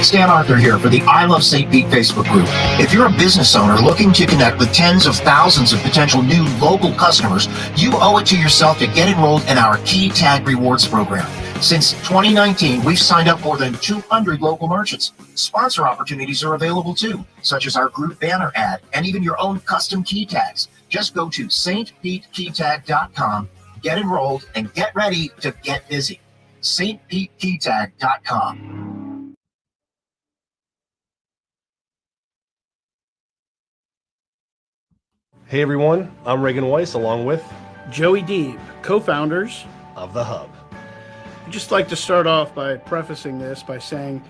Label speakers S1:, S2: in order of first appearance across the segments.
S1: Stan Arthur here for the I Love St. Pete Facebook group. If you're a business owner looking to connect with tens of thousands of potential new local customers, you owe it to yourself to get enrolled in our Key Tag Rewards program. Since 2019, we've signed up more than 200 local merchants. Sponsor opportunities are available too, such as our group banner ad and even your own custom key tags. Just go to stpetekeytag.com, get enrolled, and get ready to get busy. stpetekeytag.com.
S2: Hey everyone, I'm Reagan Weiss along with
S3: Joey Deeb, co-founders
S2: of The Hub.
S3: I'd just like to start off by prefacing this by saying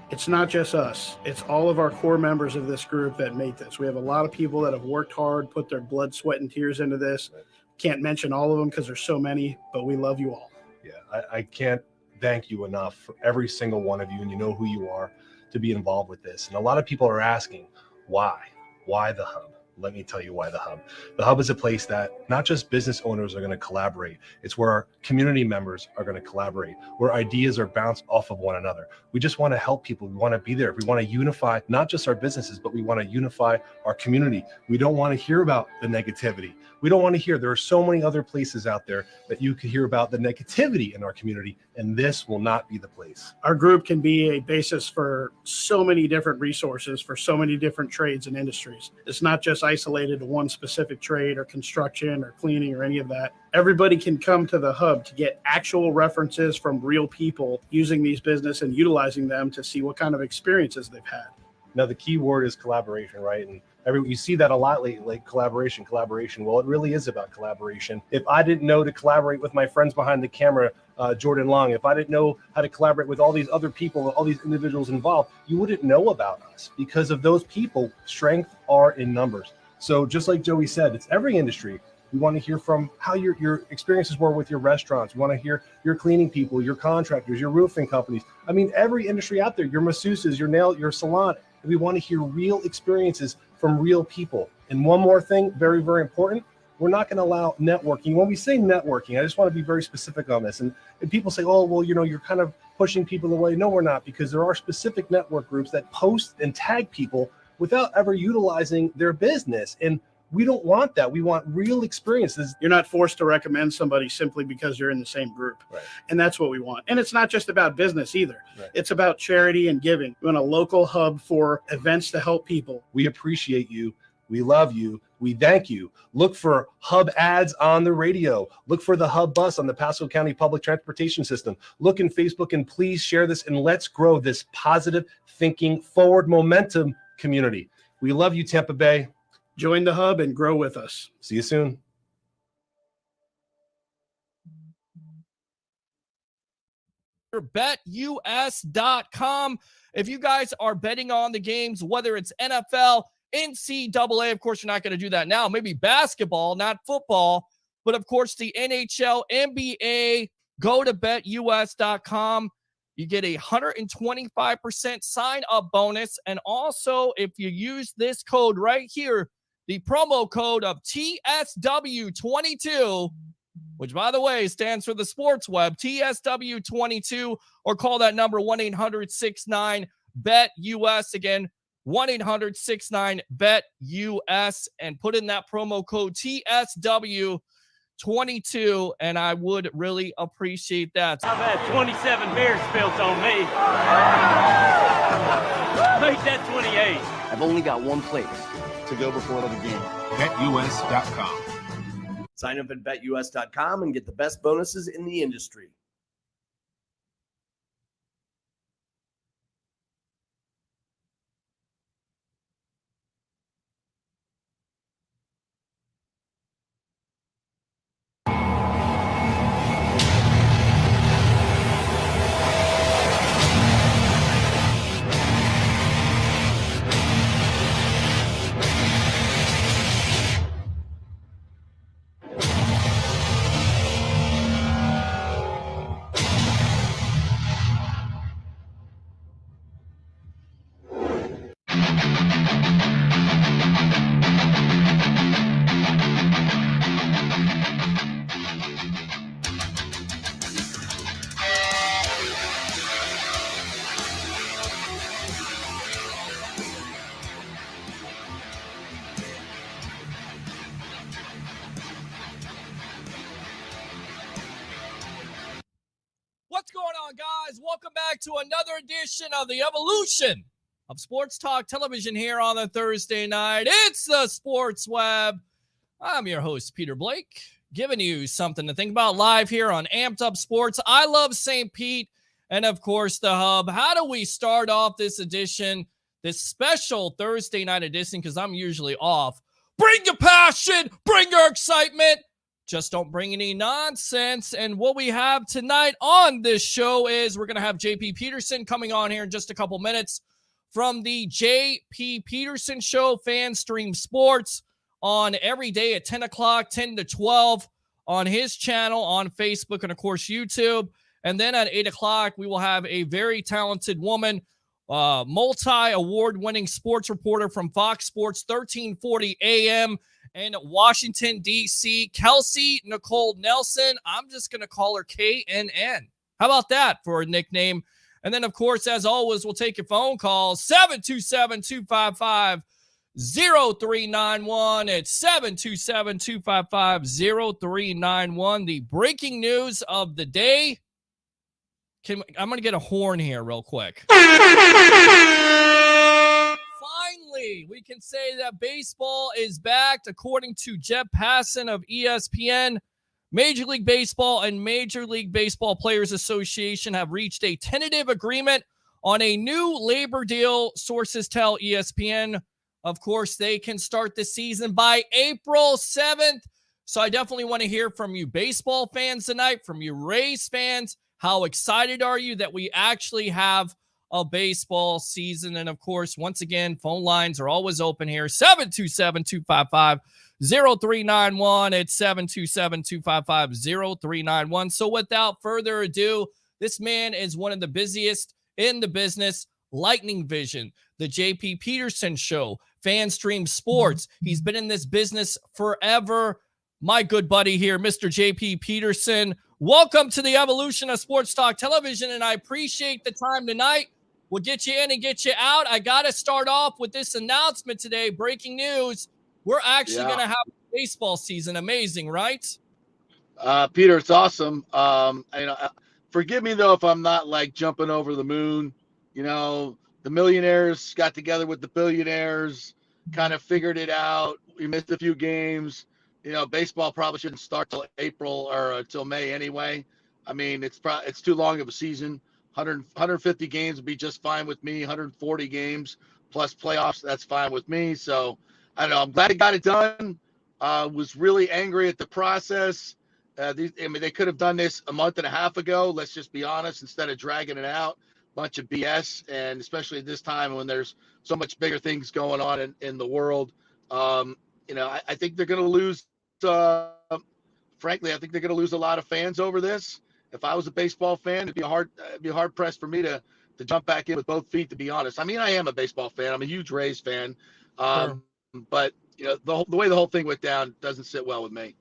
S3: it's not just us. It's all of our core members of this group that made this. We have a lot of people that have worked hard, put their blood, sweat, and tears into this. Can't mention all of them because there's so many, but we love you all.
S2: Yeah, I can't thank you enough for every single one of you, and you know who you are, to be involved with this. And a lot of people are asking, why? Why The Hub? Let me tell you why The Hub. The Hub is a place that not just business owners are going to collaborate. It's where our community members are going to collaborate, where ideas are bounced off of one another. We just want to help people. We want to be there. We want to unify not just our businesses, but we want to unify our community. We don't want to hear about the negativity. We don't want to hear. There are so many other places out there that you could hear about the negativity in our community, and this will not be the place.
S3: Our group can be a basis for so many different resources for so many different trades and industries. It's not just isolated to one specific trade or construction or cleaning or any of that. Everybody can come to the Hub to get actual references from real people using these business and utilizing them to see what kind of experiences they've had.
S2: Now, the key word is collaboration, right? And you see that a lot lately, like collaboration. Well, it really is about collaboration. If I didn't know to collaborate with my friends behind the camera, Jordan Long, if I didn't know how to collaborate with all these other people, all these individuals involved, you wouldn't know about us because of those people. Strength are in numbers. So just like Joey said, it's every industry. We want to hear from how your experiences were with your restaurants. We want to hear your cleaning people, your contractors, your roofing companies. I mean, every industry out there, your masseuses, your salon. We want to hear real experiences from real people. And one more thing, very, very important, we're not going to allow networking. When we say networking, I just want to be very specific on this. And people say, oh, well, you're kind of pushing people away. No, we're not, because there are specific network groups that post and tag people without ever utilizing their business. And we don't want that. We want real experiences.
S3: You're not forced to recommend somebody simply because you're in the same group.
S2: Right.
S3: And that's what we want. And it's not just about business either.
S2: Right.
S3: It's about charity and giving. We want a local hub for events to help people.
S2: We appreciate you. We love you. We thank you. Look for Hub ads on the radio. Look for the Hub bus on the Pasco County Public Transportation System. Look in Facebook and please share this, and let's grow this positive thinking, forward momentum community. We love you, Tampa Bay.
S3: Join the Hub and grow with us.
S2: See you soon.
S4: BetUS.com. If you guys are betting on the games, whether it's NFL, NCAA, of course, you're not going to do that now. Maybe basketball, not football, but of course, the NHL, NBA, go to BetUS.com. You get a 125% sign-up bonus. And also, if you use this code right here, the promo code of TSW22, which, by the way, stands for the sports web, TSW22, or call that number 1-800-69-BET-US. Again, 1-800-69-BET-US, and put in that promo code TSW22, and I would really appreciate that.
S5: I've had 27 beers spilled on me. Make that 28.
S6: I've only got one place to go before the game.
S7: BetUS.com.
S6: Sign up at BetUS.com and get the best bonuses in the industry.
S4: on, guys? Welcome back to another edition of the evolution of Sports Talk Television here on a Thursday night. It's the Sports Web. I'm your host, Peter Blake, giving you something to think about live here on Amped Up Sports. I love St. Pete and, of course, the Hub. How do we start off this edition, this special Thursday night edition, because I'm usually off? Bring your passion, bring your excitement. Just don't bring any nonsense. And what we have tonight on this show is we're going to have JP Peterson coming on here in just a couple minutes from the JP Peterson Show, Fan Stream Sports, on every day at 10 o'clock, 10 to 12 on his channel on Facebook and, of course, YouTube. And then at 8 o'clock, we will have a very talented woman, multi-award-winning sports reporter from Fox Sports 1340 AM in Washington, D.C., Kelsey Nicole Nelson. I'm just going to call her KNN. How about that for a nickname? And then, of course, as always, we'll take your phone calls, 727-255-0391. It's 727-255-0391. The breaking news of the day. I'm going to get a horn here real quick. Finally, we can say that baseball is back. According to Jeff Passan of ESPN, Major League Baseball and Major League Baseball Players Association have reached a tentative agreement on a new labor deal. Sources tell ESPN, of course, they can start the season by April 7th. So I definitely want to hear from you baseball fans tonight, from you Rays fans. How excited are you that we actually have a baseball season? And, of course, once again, phone lines are always open here, 727-255-0391. It's 727-255-0391. So without further ado, this man is one of the busiest in the business. Lightning Vision, the JP Peterson Show, Fan Stream Sports. He's been in this business forever. My good buddy here, Mr. JP Peterson. Welcome to the evolution of Sports Talk Television, and I appreciate the time tonight. We'll get you in and get you out. I got to start off with this announcement today. Breaking news. We're actually going to have a baseball season. Amazing, right?
S8: Peter, it's awesome. Forgive me, though, if I'm not, like, jumping over the moon. You know, the millionaires got together with the billionaires, kind of figured it out. We missed a few games. You know, baseball probably shouldn't start till April or till May anyway. I mean, it's too long of a season. 150 games would be just fine with me. 140 games plus playoffs, that's fine with me. So, I don't know. I'm glad he got it done. Was really angry at the process. They could have done this a month and a half ago. Let's just be honest, instead of dragging it out. Bunch of BS, and especially at this time when there's so much bigger things going on in the world. I think they're going to lose. Frankly, I think they're going to lose a lot of fans over this. If I was a baseball fan, it'd be hard pressed for me to jump back in with both feet. To be honest, I mean, I am a baseball fan. I'm a huge Rays fan,
S4: Sure.
S8: But the way the whole thing went down doesn't sit well with me.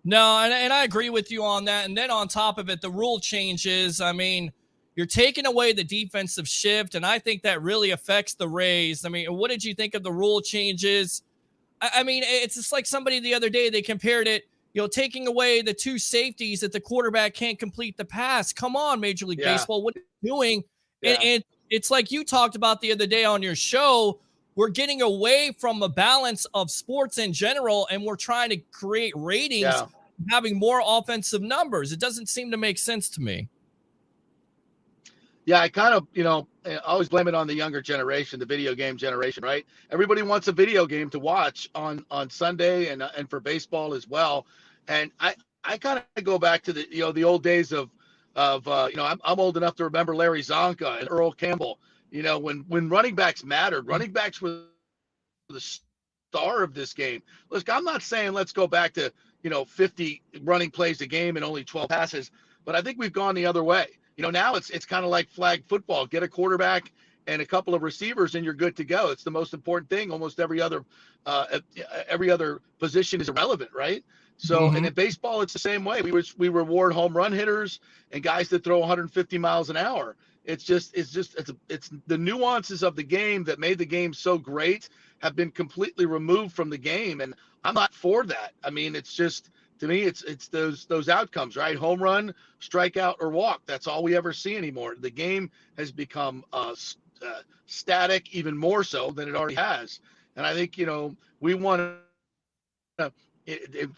S4: No, and I agree with you on that. And then on top of it, the rule changes. I mean, you're taking away the defensive shift, and I think that really affects the Rays. I mean, what did you think of the rule changes? I mean, it's just like somebody the other day, they compared it, taking away the two safeties that the quarterback can't complete the pass. Come on, Major League Baseball, what are you doing? Yeah. And it's like you talked about the other day on your show, we're getting away from a balance of sports in general, and we're trying to create ratings, having more offensive numbers. It doesn't seem to make sense to me.
S8: Yeah, I kind of, I always blame it on the younger generation, the video game generation, right? Everybody wants a video game to watch on Sunday and for baseball as well. And I kind of go back to the old days of I'm old enough to remember Larry Zonka and Earl Campbell. When running backs mattered, running backs were the star of this game. Look, I'm not saying let's go back to 50 running plays a game and only 12 passes, but I think we've gone the other way. Now it's kind of like flag football. Get a quarterback and a couple of receivers, and you're good to go. It's the most important thing. Almost every other position is irrelevant, right? So, and in baseball, it's the same way. We reward home run hitters and guys that throw 150 miles an hour. It's the nuances of the game that made the game so great have been completely removed from the game, and I'm not for that. I mean, it's just To me, it's those outcomes, right? Home run, strikeout, or walk. That's all we ever see anymore. The game has become static, even more so than it already has. And I think we want to.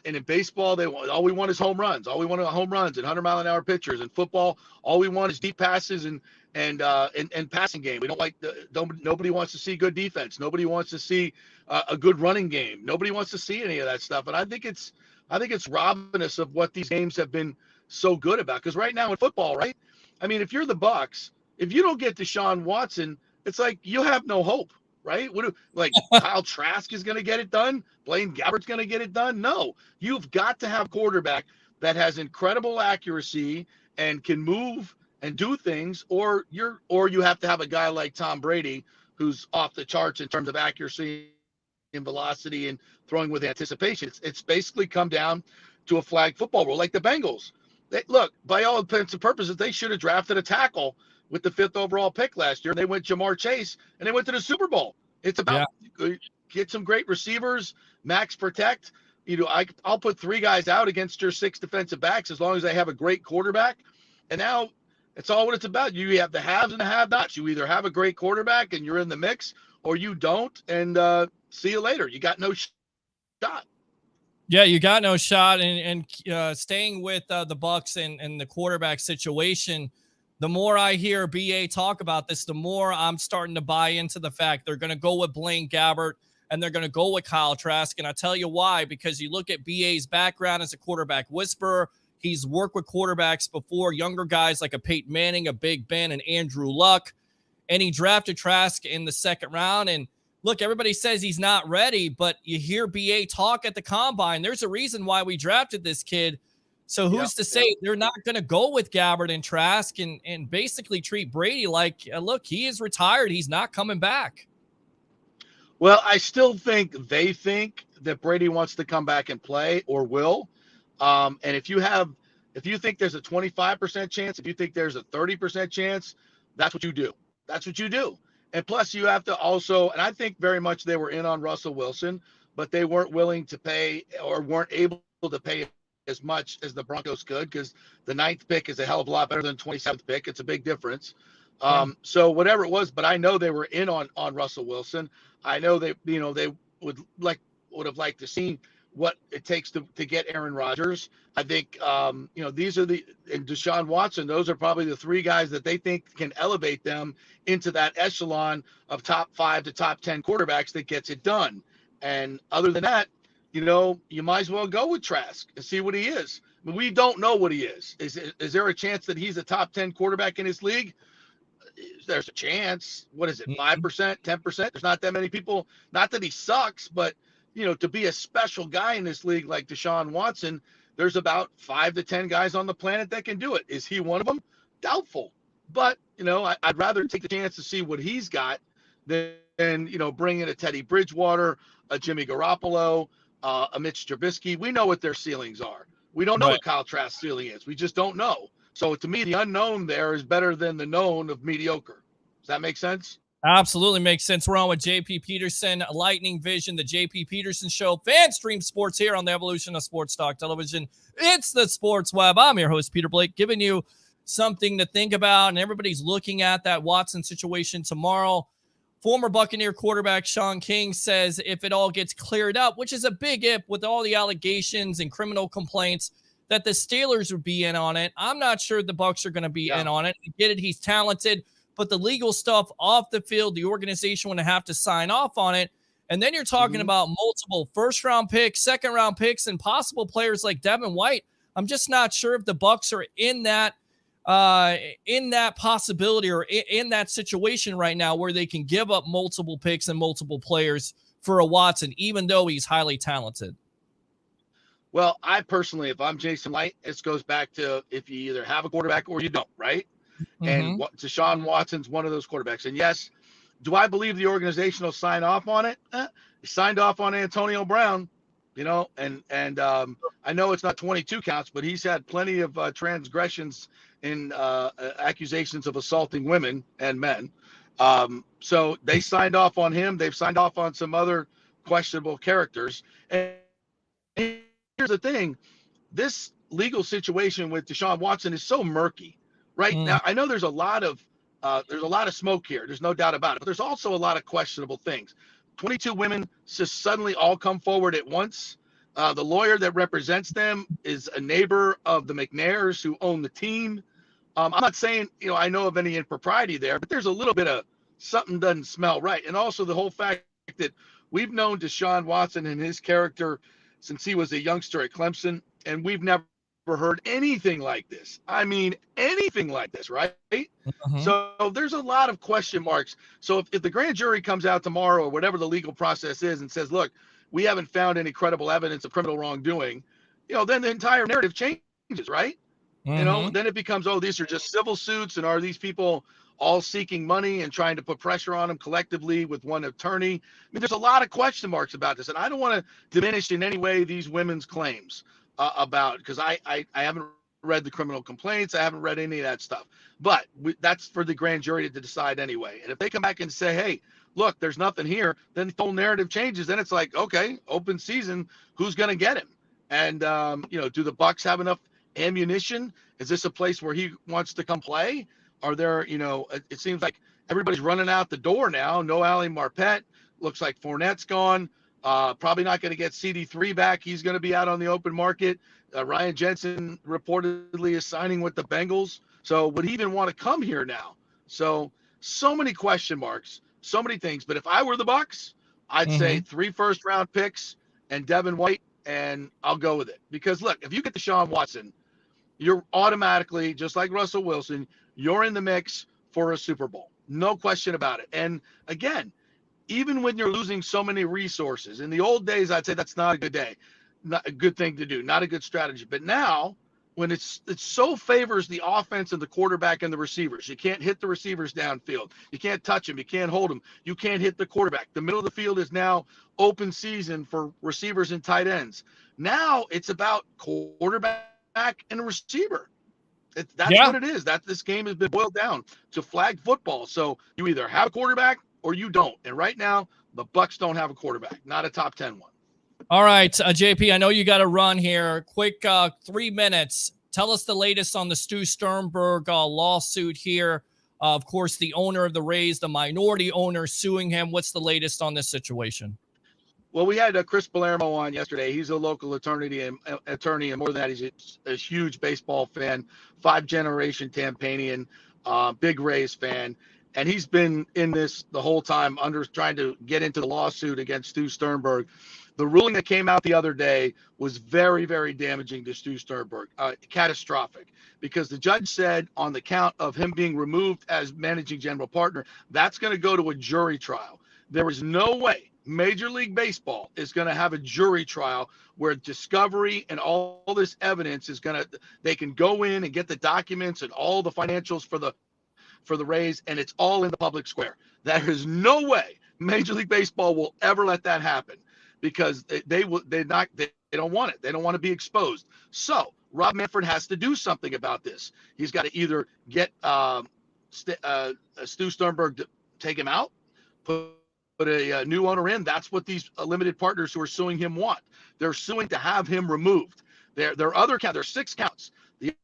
S8: And in baseball, all we want is home runs. All we want are home runs and 100-mile-an-hour pitchers. In football, all we want is deep passes and passing game. We don't like nobody wants to see good defense. Nobody wants to see a good running game. Nobody wants to see any of that stuff. And I think it's robbing us of what these games have been so good about. Because right now in football, right? I mean, if you're the Bucs, if you don't get Deshaun Watson, it's like you have no hope. Right? Kyle Trask is going to get it done? Blaine Gabbert's going to get it done? No. You've got to have a quarterback that has incredible accuracy and can move and do things, or you have to have a guy like Tom Brady who's off the charts in terms of accuracy and velocity and throwing with anticipation. It's basically come down to a flag football rule, like the Bengals. Look, by all intents and purposes, they should have drafted a tackle with the 5th overall pick last year. They went Jamar Chase, and they went to the Super Bowl. It's about get some great receivers, max protect. I'll put 3 guys out against your 6 defensive backs as long as they have a great quarterback. And now it's all what it's about. You have the haves and the have-nots. You either have a great quarterback and you're in the mix, or you don't, and see you later. You got no shot.
S4: Yeah, you got no shot. And staying with the Bucs and the quarterback situation, the more I hear BA talk about this, the more I'm starting to buy into the fact they're going to go with Blaine Gabbert and they're going to go with Kyle Trask. And I'll tell you why, because you look at BA's background as a quarterback whisperer. He's worked with quarterbacks before, younger guys like a Peyton Manning, a Big Ben, and Andrew Luck. And he drafted Trask in the 2nd round. And look, everybody says he's not ready, but you hear BA talk at the combine. There's a reason why we drafted this kid. So who's to say they're not going to go with Gabbert and Trask and basically treat Brady like, look, he is retired. He's not coming back.
S8: Well, I still think they think that Brady wants to come back and play or will. And if you think there's a 25% chance, if you think there's a 30% chance, that's what you do. That's what you do. And plus you have to also, and I think very much they were in on Russell Wilson, but they weren't willing to pay or weren't able to pay as much as the Broncos could, because the 9th pick is a hell of a lot better than 27th pick. It's a big difference. So whatever it was, but I know they were in on Russell Wilson. I know they would have liked to see what it takes to get Aaron Rodgers. I think, these are and Deshaun Watson, those are probably the 3 guys that they think can elevate them into that echelon of top 5 to top 10 quarterbacks that gets it done. And other than that, you might as well go with Trask and see what he is. I mean, we don't know what he is. Is there a chance that he's a top 10 quarterback in his league? There's a chance. What is it, 5%, 10%? There's not that many people. Not that he sucks, but, to be a special guy in this league like Deshaun Watson, there's about 5 to 10 guys on the planet that can do it. Is he one of them? Doubtful. But, I'd rather take the chance to see what he's got than bring in a Teddy Bridgewater, a Jimmy Garoppolo, a Mitch Trubisky. We know what their ceilings are. We don't know what Kyle Trask's ceiling is. We just don't know. So to me, the unknown there is better than the known of mediocre. Does that make sense?
S4: Absolutely makes sense. We're on with JP Peterson, Lightning Vision, the JP Peterson Show, fan stream sports here on the evolution of sports talk television. It's the Sports Web. I'm your host, Peter Blake, giving you something to think about. And everybody's looking at that Watson situation tomorrow. Former Buccaneer quarterback Sean King says if it all gets cleared up, which is a big if with all the allegations and criminal complaints, that the Steelers would be in on it. I'm not sure the Bucs are going to be in on it. I get it. He's talented, but the legal stuff off the field, the organization would have to sign off on it. And then you're talking about multiple 1st-round picks, 2nd-round picks, and possible players like Devin White. I'm just not sure if the Bucs are in that possibility or in that situation right now where they can give up multiple picks and multiple players for a Watson, even though he's highly talented.
S8: Well, I personally, if I'm Jason Light, this goes back to if you either have a quarterback or you don't, right? And Deshaun Watson's one of those quarterbacks. And yes, do I believe the organization will sign off on it? He signed off on Antonio Brown, and I know it's not 22 counts, but he's had plenty of transgressions in accusations of assaulting women and men. So they signed off on him. They've signed off on some other questionable characters. And here's the thing. this legal situation with Deshawn Watson is so murky. Right now, I know there's a lot of smoke here. There's no doubt about it. But there's also a lot of questionable things. 22 women just suddenly all come forward at once. The lawyer that represents them is a neighbor of the McNairs who own the team. I'm not saying, I know of any impropriety there, but there's a little bit of something doesn't smell right. And also the whole fact that we've known Deshaun Watson and his character since he was a youngster at Clemson, and we've never heard anything like this. I mean, anything like this, right? So there's a lot of question marks. So if the grand jury comes out tomorrow or whatever the legal process is and says, look, we haven't found any credible evidence of criminal wrongdoing, then the entire narrative changes, right? Then it becomes, oh, these are just civil suits, and are these people all seeking money and trying to put pressure on them collectively with one attorney? I mean, there's a lot of question marks about this, and I don't want to diminish in any way these women's claims about, because I haven't read the criminal complaints, I haven't read any of that stuff, but that's for the grand jury to decide anyway. And if they come back and say, hey, look, there's nothing here, then the whole narrative changes. Then it's like, okay, open season, who's going to get him? And do the Bucks have enough ammunition? Is this a place where he wants to come play? Are there, it seems like everybody's running out the door now. No Ali Marpet. Looks like Fournette's gone. Probably not going to get CD3 back. He's going to be out on the open market. Ryan Jensen reportedly is signing with the Bengals. So would he even want to come here now? So many question marks, so many things. But if I were the Bucks, I'd say 3 first-round picks and Devin White, and I'll go with it. Because, look, if you get Deshaun Watson, you're automatically, just like Russell Wilson, you're in the mix for a Super Bowl. No question about it. And, again, even when you're losing so many resources, in the old days, I'd say that's not a good day, not a good thing to do, not a good strategy. But now, when it so favors the offense and the quarterback and the receivers, you can't hit the receivers downfield. You can't touch them. You can't hold them. You can't hit the quarterback. The middle of the field is now open season for receivers and tight ends. Now it's about quarterback and receiver. That's what it is. This game has been boiled down to flag football. So you either have a quarterback or you don't. And right now, the Bucks don't have a quarterback, not a top 10 one.
S4: All right, JP, I know you got to run here. Quick 3 minutes. Tell us the latest on the Stu Sternberg lawsuit here. Of course, the owner of the Rays, the minority owner, suing him. What's the latest on this situation?
S8: Well, we had Chris Palermo on yesterday. He's a local attorney, and more than that, he's a huge baseball fan, 5-generation Tampanian, big Rays fan. And he's been in this the whole time trying to get into the lawsuit against Stu Sternberg. The ruling that came out the other day was very, very damaging to Stu Sternberg, catastrophic, because the judge said on the count of him being removed as managing general partner, that's going to go to a jury trial. There is no way Major League Baseball is going to have a jury trial where discovery and all this evidence is they can go in and get the documents and all the financials for the Rays, and it's all in the public square. There is no way Major League Baseball will ever let that happen, because they don't want it. They don't want to be exposed. So Rob Manfred has to do something about this. He's got to either get Stu Sternberg to take him out, put a new owner in. That's what these limited partners who are suing him want. They're suing to have him removed. There are 6 counts. The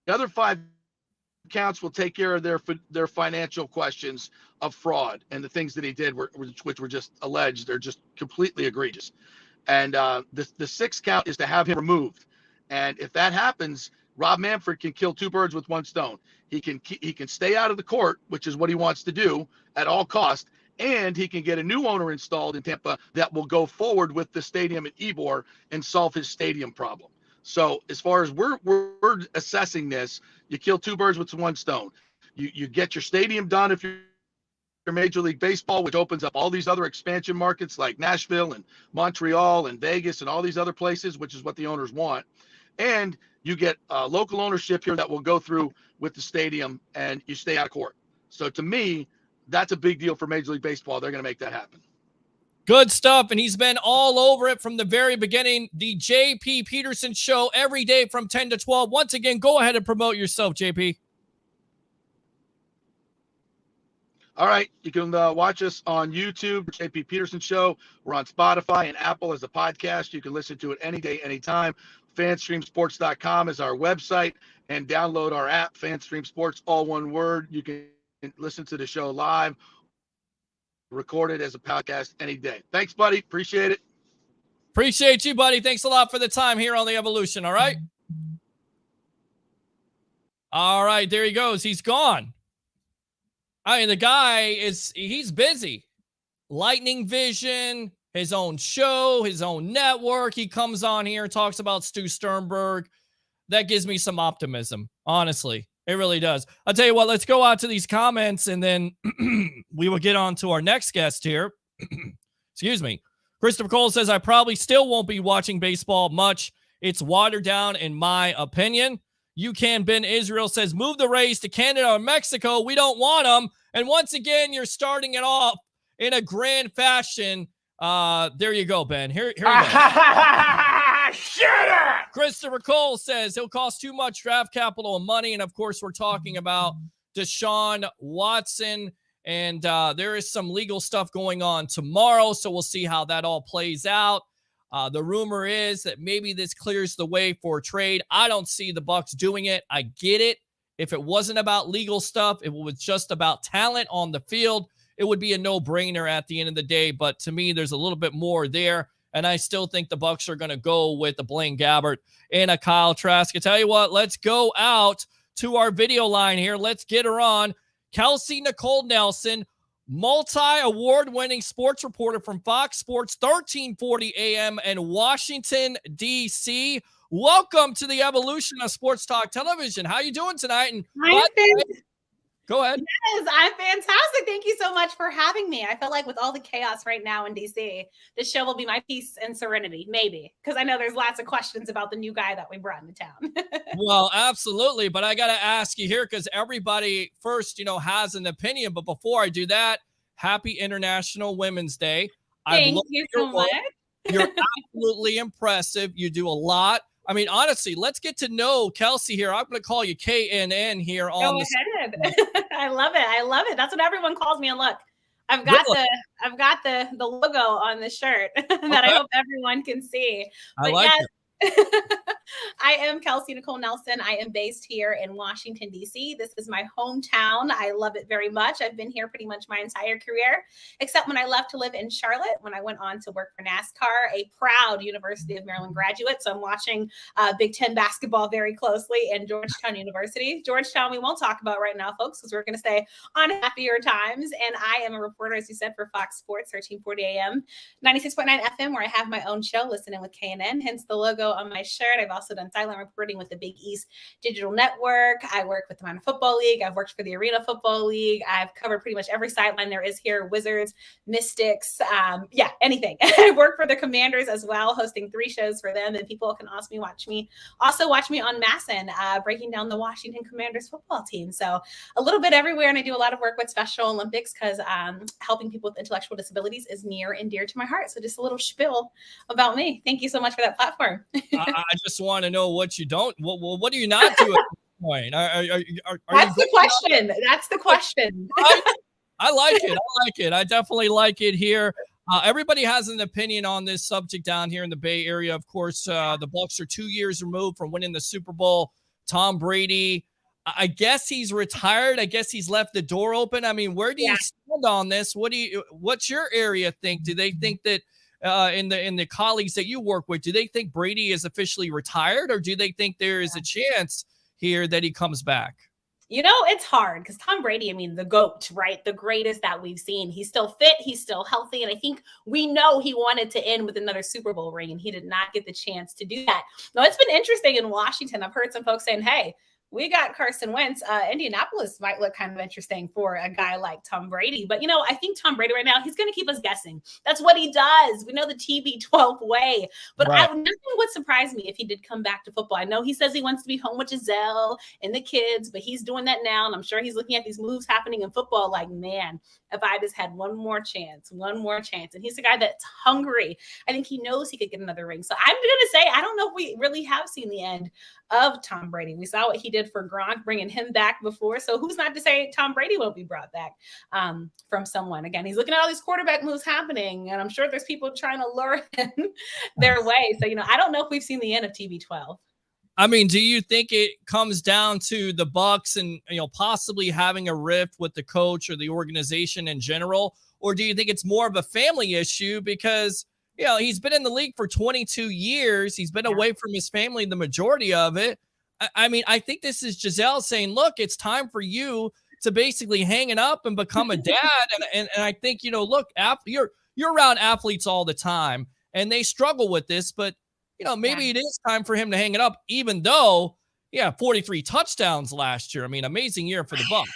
S8: other 5 counts will take care of their financial questions of fraud and the things that he did, which were just alleged. They're just completely egregious. And the 6th count is to have him removed. And if that happens, Rob Manfred can kill 2 birds with 1 stone. He can stay out of the court, which is what he wants to do at all costs, and he can get a new owner installed in Tampa that will go forward with the stadium at Ybor and solve his stadium problem. So as far as we're assessing this, you kill 2 birds with 1 stone. You get your stadium done if you're Major League Baseball, which opens up all these other expansion markets like Nashville and Montreal and Vegas and all these other places, which is what the owners want. And you get local ownership here that will go through with the stadium, and you stay out of court. So to me, that's a big deal for Major League Baseball. They're going to make that happen.
S4: Good stuff, and he's been all over it from the very beginning. The JP Peterson Show every day from 10 to 12. Once again, go ahead and promote yourself, JP.
S8: All right. You can watch us on YouTube, JP Peterson Show. We're on Spotify and Apple as a podcast. You can listen to it any day, anytime. Fanstreamsports.com is our website, and download our app, Fanstream Sports, all one word. You can listen to the show live, record it as a podcast any day. Thanks, buddy. Appreciate it.
S4: Appreciate you, buddy. Thanks a lot for the time here on the Evolution. All right. All right. There he goes. He's gone. I mean, the guy he's busy. Lightning Vision, his own show, his own network. He comes on here and talks about Stu Sternberg. That gives me some optimism. Honestly, it really does. I'll tell you what, let's go out to these comments and then we will get on to our next guest here. Excuse me. Christopher Cole says, I probably still won't be watching baseball much. It's watered down in my opinion. You can Ben Israel says, move the Rays to Canada or Mexico. We don't want them. And once again, you're starting it off in a grand fashion. There you go, Ben. Here you go.
S5: Shut up!
S4: Christopher Cole says he'll cost too much draft capital and money. And of course, we're talking about Deshawn Watson. And there is some legal stuff going on tomorrow. So we'll see how that all plays out. The rumor is that maybe this clears the way for a trade. I don't see the Bucs doing it. I get it. If it wasn't about legal stuff, if it was just about talent on the field, it would be a no-brainer at the end of the day. But to me, there's a little bit more there. And I still think the Bucs are going to go with a Blaine Gabbert and a Kyle Trask. I tell you what, let's go out to our video line here. Let's get her on. Kelsey Nicole Nelson, multi-award-winning sports reporter from Fox Sports 1340 AM in Washington, D.C. Welcome to the evolution of Sports Talk Television. How you doing tonight? And go ahead.
S9: Yes, I'm fantastic. Thank you so much for having me. I feel like with all the chaos right now in D.C., this show will be my peace and serenity, maybe, because I know there's lots of questions about the new guy that we brought into town.
S4: Well, absolutely. But I got to ask you here because everybody first, has an opinion. But before I do that, happy International Women's Day.
S9: Thank you so much.
S4: You're absolutely impressive. You do a lot. I mean, honestly, let's get to know Kelsey here. I'm going to call you KNN here on
S9: Go ahead. I love it. I love it. That's what everyone calls me. And look, I've got the logo on the shirt that I hope everyone can see. But
S4: I like it.
S9: I am Kelsey Nicole Nelson. I am based here in Washington, D.C. This is my hometown. I love it very much. I've been here pretty much my entire career, except when I left to live in Charlotte, when I went on to work for NASCAR, a proud University of Maryland graduate. So I'm watching Big Ten basketball very closely and Georgetown University. Georgetown, we won't talk about right now, folks, because we're going to stay on happier times. And I am a reporter, as you said, for Fox Sports, 1340 AM, 96.9 FM, where I have my own show, Listen In with KNN, hence the logo on my shirt. I've also done silent reporting with the Big East Digital Network. I work with the Minor Football League. I've worked for the Arena Football League. I've covered pretty much every sideline there is here, Wizards, Mystics, anything. I work for the Commanders as well, hosting 3 shows for them, and people can watch me on Masson, breaking down the Washington Commanders football team. So a little bit everywhere, and I do a lot of work with Special Olympics because helping people with intellectual disabilities is near and dear to my heart. So just a little spiel about me. Thank you so much for that platform.
S4: I just want to know what you don't. What do you not do at this point?
S9: That's the question. That's the question.
S4: I like it. I definitely like it here. Everybody has an opinion on this subject down here in the Bay Area. Of course, the Bucs are 2 years removed from winning the Super Bowl. Tom Brady, I guess he's retired. I guess he's left the door open. I mean, where do you stand on this? What's your area think? Do they think that in the colleagues that you work with, do they think Brady is officially retired, or do they think there is a chance here that he comes back?
S9: It's hard because Tom Brady, the GOAT, right? The greatest that we've seen. He's still fit. He's still healthy. And I think we know he wanted to end with another Super Bowl ring, and he did not get the chance to do that. Now, it's been interesting in Washington. I've heard some folks saying, hey, we got Carson Wentz. Indianapolis might look kind of interesting for a guy like Tom Brady. But, I think Tom Brady right now, he's going to keep us guessing. That's what he does. We know the TB12 way. But nothing would surprise me if he did come back to football. I know he says he wants to be home with Giselle and the kids, but he's doing that now. And I'm sure he's looking at these moves happening in football like, man, if I just had one more chance. And he's a guy that's hungry. I think he knows he could get another ring. So I'm going to say, I don't know if we really have seen the end of Tom Brady. We saw what he did for Gronk, bringing him back before. So who's not to say Tom Brady won't be brought back from someone? Again, he's looking at all these quarterback moves happening, and I'm sure there's people trying to lure him their way. So, I don't know if we've seen the end of TB12.
S4: I mean, do you think it comes down to the Bucs and, possibly having a rift with the coach or the organization in general? Or do you think it's more of a family issue because, he's been in the league for 22 years. He's been away from his family the majority of it. I mean, I think this is Gisele saying, look, it's time for you to basically hang it up and become a dad. and I think, look, you're around athletes all the time and they struggle with this, but maybe it is time for him to hang it up, even though, 43 touchdowns last year. I mean, amazing year for the Bucs.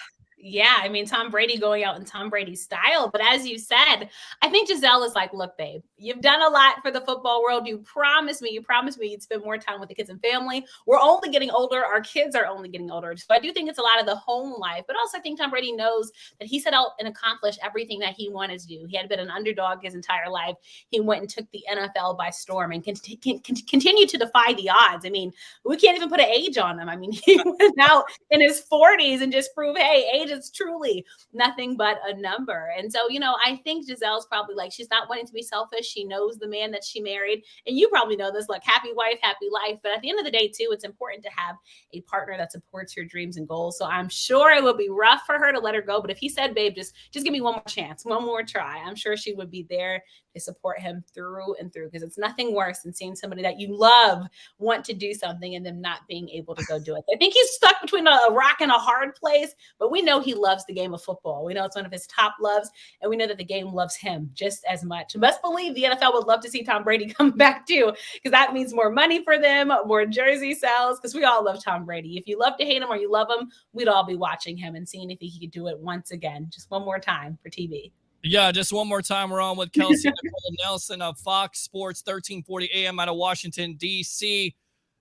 S9: Yeah, I mean, Tom Brady going out in Tom Brady style. But as you said, I think Gisele is like, look, babe, you've done a lot for the football world. You promised me you'd spend more time with the kids and family. We're only getting older. Our kids are only getting older. So I do think it's a lot of the home life. But also I think Tom Brady knows that he set out and accomplished everything that he wanted to do. He had been an underdog his entire life. He went and took the NFL by storm and continued to defy the odds. I mean, we can't even put an age on him. I mean, he went out in his 40s and just proved, hey, age is truly nothing but a number. And so, I think Gisele's probably like, she's not wanting to be selfish. She knows the man that she married. And you probably know this, like, happy wife, happy life. But at the end of the day, too, it's important to have a partner that supports your dreams and goals. So I'm sure it would be rough for her to let her go. But if he said, babe, just give me one more chance, one more try, I'm sure she would be there to support him through and through, because it's nothing worse than seeing somebody that you love want to do something and them not being able to go do it. I think he's stuck between a rock and a hard place, but we know he loves the game of football. We know it's one of his top loves, and we know that the game loves him just as much. Best believe the NFL would love to see Tom Brady come back too, because that means more money for them, more jersey sales, because we all love Tom Brady. If you love to hate him or you love him, we'd all be watching him and seeing if he could do it once again, just one more time for TV.
S4: Yeah, just one more time. We're on with Kelsey Nicole Nelson of Fox Sports 1340 AM out of Washington, D.C.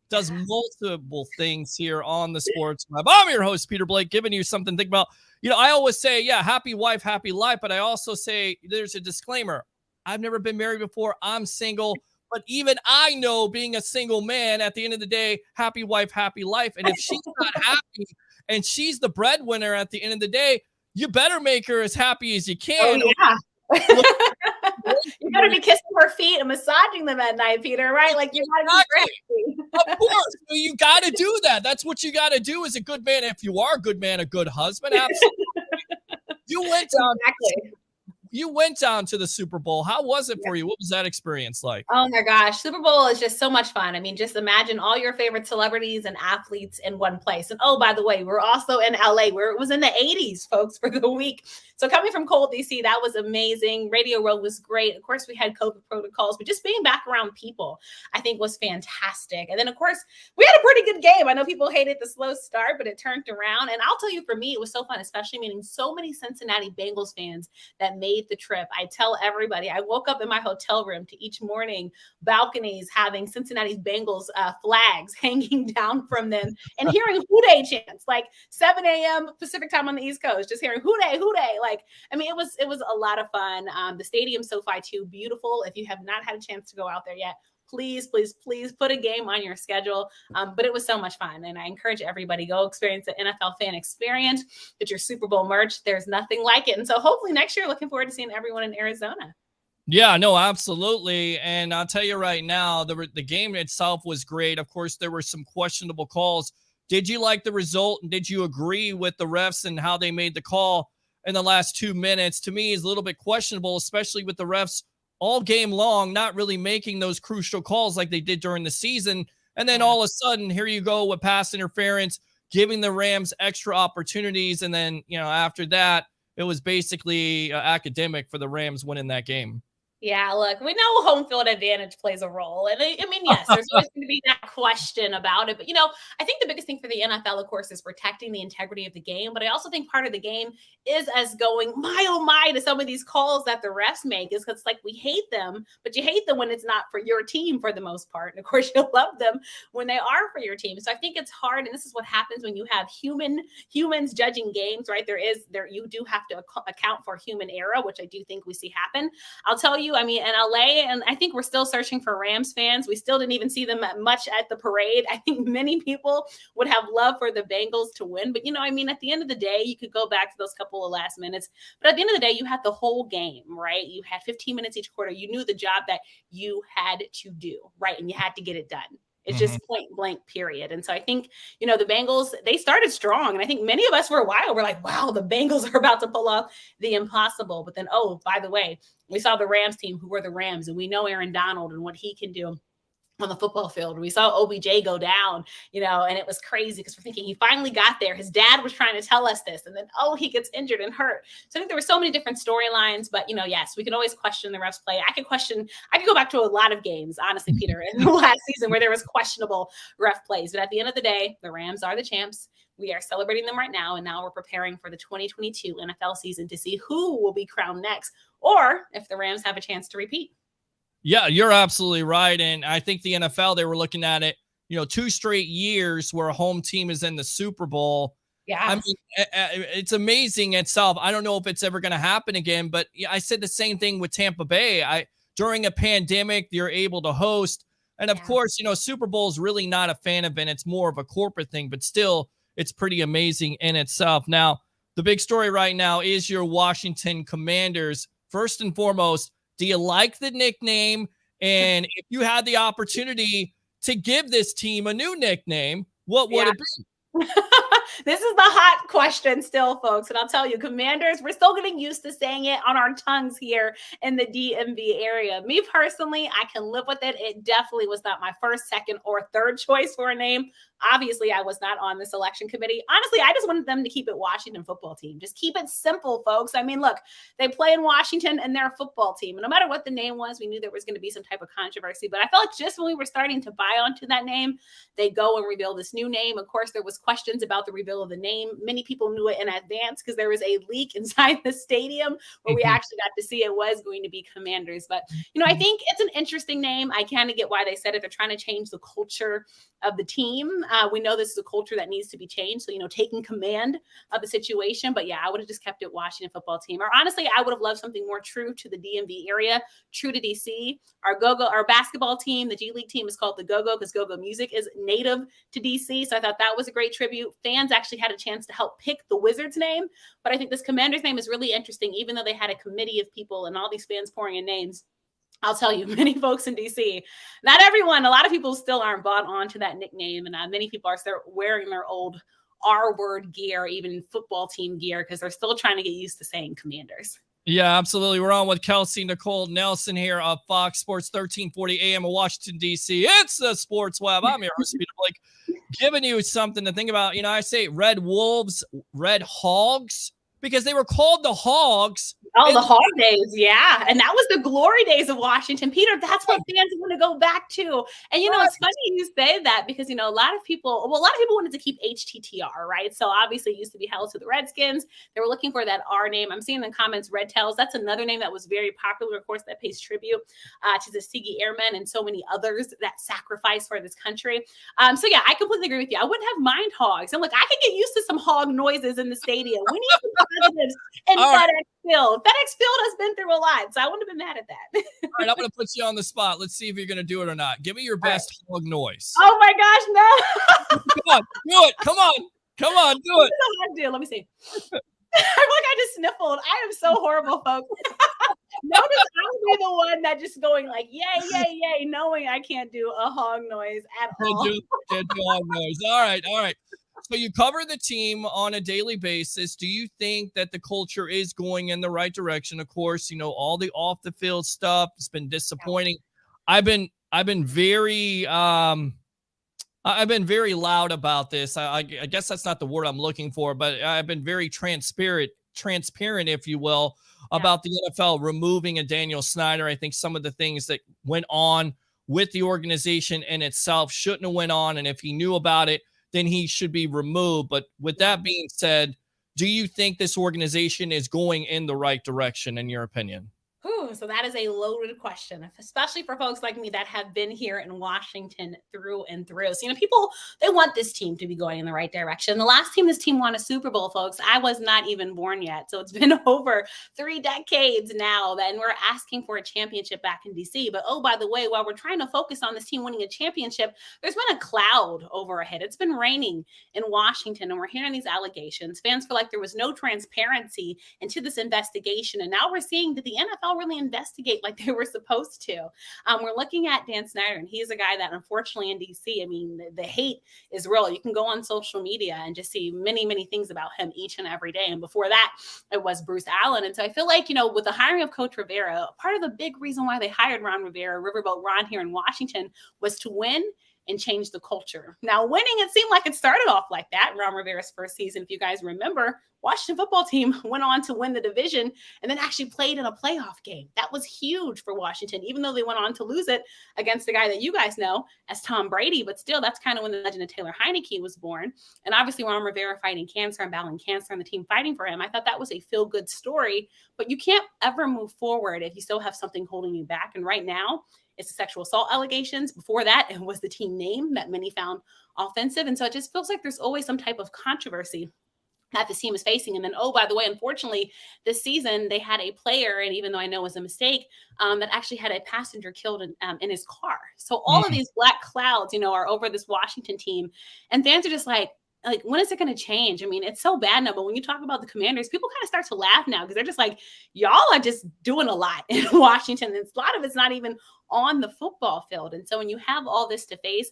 S4: Does multiple things here on the Sports Web. I'm your host, Peter Blake, giving you something to think about. I always say, happy wife, happy life. But I also say there's a disclaimer. I've never been married before. I'm single. But even I know, being a single man, at the end of the day, happy wife, happy life. And if she's not happy and she's the breadwinner at the end of the day, you better make her as happy as you can.
S9: Oh, yeah. You better be kissing her feet and massaging them at night, Peter, right? Like, you gotta be crazy.
S4: Of course. You got to do that. That's what you got to do as a good man. If you are a good man, a good husband, absolutely. You went down to the Super Bowl. How was it for you? What was that experience like?
S9: Oh my gosh. Super Bowl is just so much fun. I mean, just imagine all your favorite celebrities and athletes in one place. And oh, by the way, we're also in LA, where it was in the 80s, folks, for the week. So coming from cold DC, that was amazing. Radio Row was great. Of course, we had COVID protocols, but just being back around people, I think, was fantastic. And then, of course, we had a pretty good game. I know people hated the slow start, but it turned around. And I'll tell you, for me, it was so fun, especially meeting so many Cincinnati Bengals fans that made the trip. I tell everybody, I woke up in my hotel room to each morning balconies having Cincinnati Bengals flags hanging down from them and hearing Houday chants, like 7 a.m. Pacific time on the East Coast, just hearing Houday, Houday. Like, I mean, it was a lot of fun. The stadium, SoFi too, beautiful. If you have not had a chance to go out there yet, please put a game on your schedule. But it was so much fun. And I encourage everybody, go experience the NFL fan experience, get your Super Bowl merch. There's nothing like it. And so hopefully next year, looking forward to seeing everyone in Arizona.
S4: Yeah, no, absolutely. And I'll tell you right now, the game itself was great. Of course, there were some questionable calls. Did you like the result? And did you agree with the refs and how they made the call in the last 2 minutes? To me, is a little bit questionable, especially with the refs all game long, not really making those crucial calls like they did during the season. And then all of a sudden, here you go with pass interference, giving the Rams extra opportunities. And then, after that, it was basically academic for the Rams winning that game.
S9: Yeah, look, we know home field advantage plays a role. And I mean, yes, there's always going to be that question about it. But, I think the biggest thing for the NFL, of course, is protecting the integrity of the game. But I also think part of the game is as going, my, oh my, to some of these calls that the refs make, is because, like, we hate them, but you hate them when it's not for your team for the most part. And, of course, you'll love them when they are for your team. So I think it's hard. And this is what happens when you have humans judging games, right? You do have to account for human error, which I do think we see happen. I'll tell you, you, I mean, in LA, and I think we're still searching for Rams fans. We still didn't even see them much at the parade. I think many people would have loved for the Bengals to win. But, I mean, at the end of the day, you could go back to those couple of last minutes. But at the end of the day, you had the whole game, right? You had 15 minutes each quarter. You knew the job that you had to do, right? And you had to get it done. It's just point blank, period. And so I think, the Bengals, they started strong. And I think many of us for a while were like, wow, the Bengals are about to pull off the impossible. But then, oh, by the way, we saw the Rams team who were the Rams, and we know Aaron Donald and what he can do on the football field. We saw OBJ go down, and it was crazy because we're thinking he finally got there. His dad was trying to tell us this, and then, he gets injured and hurt. So I think there were so many different storylines, but, yes, we can always question the refs play. I could go back to a lot of games, honestly, Peter, in the last season where there was questionable ref plays. But at the end of the day, the Rams are the champs. We are celebrating them right now, and now we're preparing for the 2022 NFL season to see who will be crowned next, or if the Rams have a chance to repeat.
S4: Yeah, you're absolutely right. And I think the NFL, they were looking at it, 2 straight years where a home team is in the Super Bowl.
S9: Yeah.
S4: I mean, it's amazing itself. I don't know if it's ever going to happen again, but I said the same thing with Tampa Bay. During a pandemic, you're able to host. And of course, Super Bowl is really not a fan event. It's more of a corporate thing, but still, it's pretty amazing in itself. Now, the big story right now is your Washington Commanders. First and foremost, do you like the nickname? And if you had the opportunity to give this team a new nickname, what would it be?
S9: This is the hot question still, folks. And I'll tell you, Commanders, we're still getting used to saying it on our tongues here in the DMV area. Me personally, I can live with it. It definitely was not my first, second, or third choice for a name. Obviously, I was not on the selection committee. Honestly, I just wanted them to keep it Washington football team. Just keep it simple, folks. I mean, look, they play in Washington and they're a football team. And no matter what the name was, we knew there was going to be some type of controversy. But I felt like just when we were starting to buy onto that name, they go and reveal this new name. Of course, there was questions about the reveal of the name. Many people knew it in advance because there was a leak inside the stadium where we actually got to see it was going to be Commanders. But, I think it's an interesting name. I kind of get why they said it. They're trying to change the culture of the team. We know this is a culture that needs to be changed. So, taking command of the situation. But yeah, I would have just kept it Washington football team. Or honestly, I would have loved something more true to the DMV area, true to DC. Our basketball team, the G League team, is called the Go-Go because Go-Go Music is native to DC. So I thought that was a great tribute. Fans actually had a chance to help pick the Wizards name. But I think this Commander's name is really interesting, even though they had a committee of people and all these fans pouring in names. I'll tell you, many folks in DC, not everyone, a lot of people still aren't bought onto that nickname. And many people are still wearing their old R-word gear, even football team gear, because they're still trying to get used to saying Commanders.
S4: Yeah, absolutely. We're on with Kelsey, Nicole, Nelson here of Fox Sports 1340 AM in Washington, D.C. It's the Sports Web. I'm your host, Peter Blake, giving you something to think about. I say Red Wolves, Red Hogs, because they were called the Hogs.
S9: Oh, the Hog days, yeah. And that was the glory days of Washington. Peter, that's what fans want to go back to. And, it's funny you say that because, a lot of people wanted to keep HTTR, right? So obviously it used to be held to the Redskins. They were looking for that R name. I'm seeing in the comments, Red Tails. That's another name that was very popular, of course, that pays tribute to the Tuskegee Airmen and so many others that sacrificed for this country. So yeah, I completely agree with you. I wouldn't have mind hogs. And look, I could get used to some hog noises in the stadium. We need some positives in FedEx Field. FedEx Field has been through a lot, so I wouldn't have been mad at that.
S4: All right, I'm going to put you on the spot. Let's see if you're going to do it or not. Give me your best hog noise.
S9: Oh my gosh, no.
S4: Come on, do it. Come on, do it.
S9: Let me see. I feel like I just sniffled. I am so horrible, folks. Notice I'll be the one that just going like, yay, yay, yay, knowing I can't do a hog noise at all.
S4: Can't do hog noise. All right. So you cover the team on a daily basis. Do you think that the culture is going in the right direction? Of course, all the off the field stuff has been disappointing. I've been very loud about this. I guess that's not the word I'm looking for, but I've been very transparent, if you will, about the NFL removing a Daniel Snyder. I think some of the things that went on with the organization in itself shouldn't have went on. And if he knew about it, then he should be removed. But with that being said, do you think this organization is going in the right direction, in your opinion?
S9: Ooh, so that is a loaded question, especially for folks like me that have been here in Washington through and through. So, people, they want this team to be going in the right direction. The last time this team won a Super Bowl, folks, I was not even born yet. So it's been over 3 decades now that we're asking for a championship back in DC. But oh, by the way, while we're trying to focus on this team winning a championship, there's been a cloud over our head. It's been raining in Washington, and we're hearing these allegations. Fans feel like there was no transparency into this investigation. And now we're seeing that the NFL really investigate like they were supposed to. We're looking at Dan Snyder, and he's a guy that unfortunately in DC, I mean, the hate is real. You can go on social media and just see many, many things about him each and every day. And before that, it was Bruce Allen. And so I feel like, with the hiring of Coach Rivera, part of the big reason why they hired Ron Rivera, Riverboat Ron here in Washington, was to win and change the culture. Now, winning, it seemed like it started off like that. Ron Rivera's first season, if you guys remember, Washington football team went on to win the division and then actually played in a playoff game. That was huge for Washington, even though they went on to lose it against the guy that you guys know as Tom Brady. But still, that's kind of when the legend of Taylor Heineke was born. And obviously, Ron Rivera fighting cancer and battling cancer and the team fighting for him. I thought that was a feel-good story, but you can't ever move forward if you still have something holding you back. And right now, it's the sexual assault allegations. Before that, it was the team name that many found offensive. And so it just feels like there's always some type of controversy that this team is facing. And then, oh, by the way, unfortunately, this season they had a player, and even though I know it was a mistake, that actually had a passenger killed in his car. So all of these black clouds, are over this Washington team. And fans are just like, when is it going to change? I mean, it's so bad now, but when you talk about the Commanders, people kind of start to laugh now because they're just like, y'all are just doing a lot in Washington. And a lot of it's not even on the football field. And so when you have all this to face,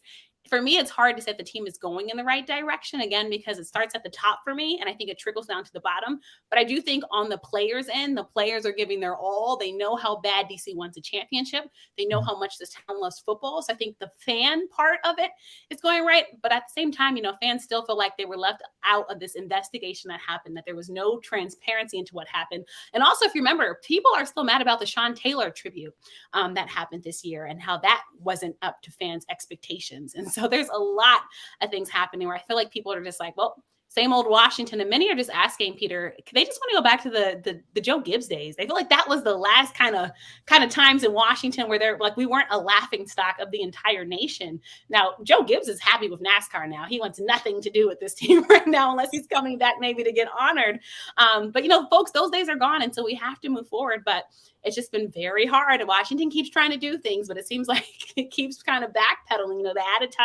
S9: for me, it's hard to say the team is going in the right direction, again, because it starts at the top for me, and I think it trickles down to the bottom. But I do think on the players' end, the players are giving their all. They know how bad DC wants a championship. They know how much this town loves football. So I think the fan part of it is going right. But at the same time, fans still feel like they were left out of this investigation that happened, that there was no transparency into what happened. And also, if you remember, people are still mad about the Sean Taylor tribute that happened this year and how that wasn't up to fans' expectations. And so there's a lot of things happening where I feel like people are just like, well, same old Washington. And many are just asking, Peter, they just want to go back to the Joe Gibbs days. They feel like that was the last kind of times in Washington where they're like, we weren't a laughing stock of the entire nation. Now, Joe Gibbs is happy with NASCAR now. He wants nothing to do with this team right now, unless he's coming back maybe to get honored. But folks, those days are gone. And so we have to move forward. But it's just been very hard. Washington keeps trying to do things, but it seems like it keeps kind of backpedaling. They added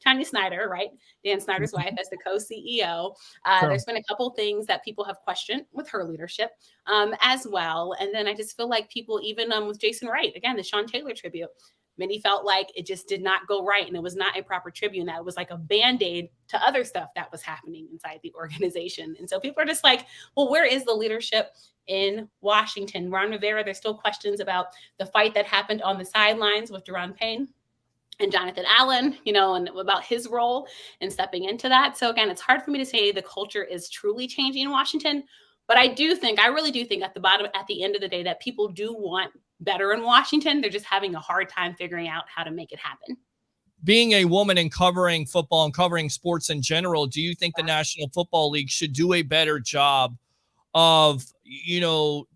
S9: Tanya Snyder, right? Dan Snyder's wife, as the co-CEO. There's been a couple things that people have questioned with her leadership as well. And then I just feel like people, even with Jason Wright, again, the Sean Taylor tribute, many felt like it just did not go right and it was not a proper tribute. And that was like a Band-Aid to other stuff that was happening inside the organization. And so people are just like, well, where is the leadership in Washington? Ron Rivera, there's still questions about the fight that happened on the sidelines with Deron Payne and Jonathan Allen, and about his role in stepping into that. So again, it's hard for me to say the culture is truly changing in Washington, but I really do think at the end of the day, that people do want better in Washington. They're just having a hard time figuring out how to make it happen.
S4: Being a woman and covering football and covering sports in general, do you think the National Football League should do a better job of,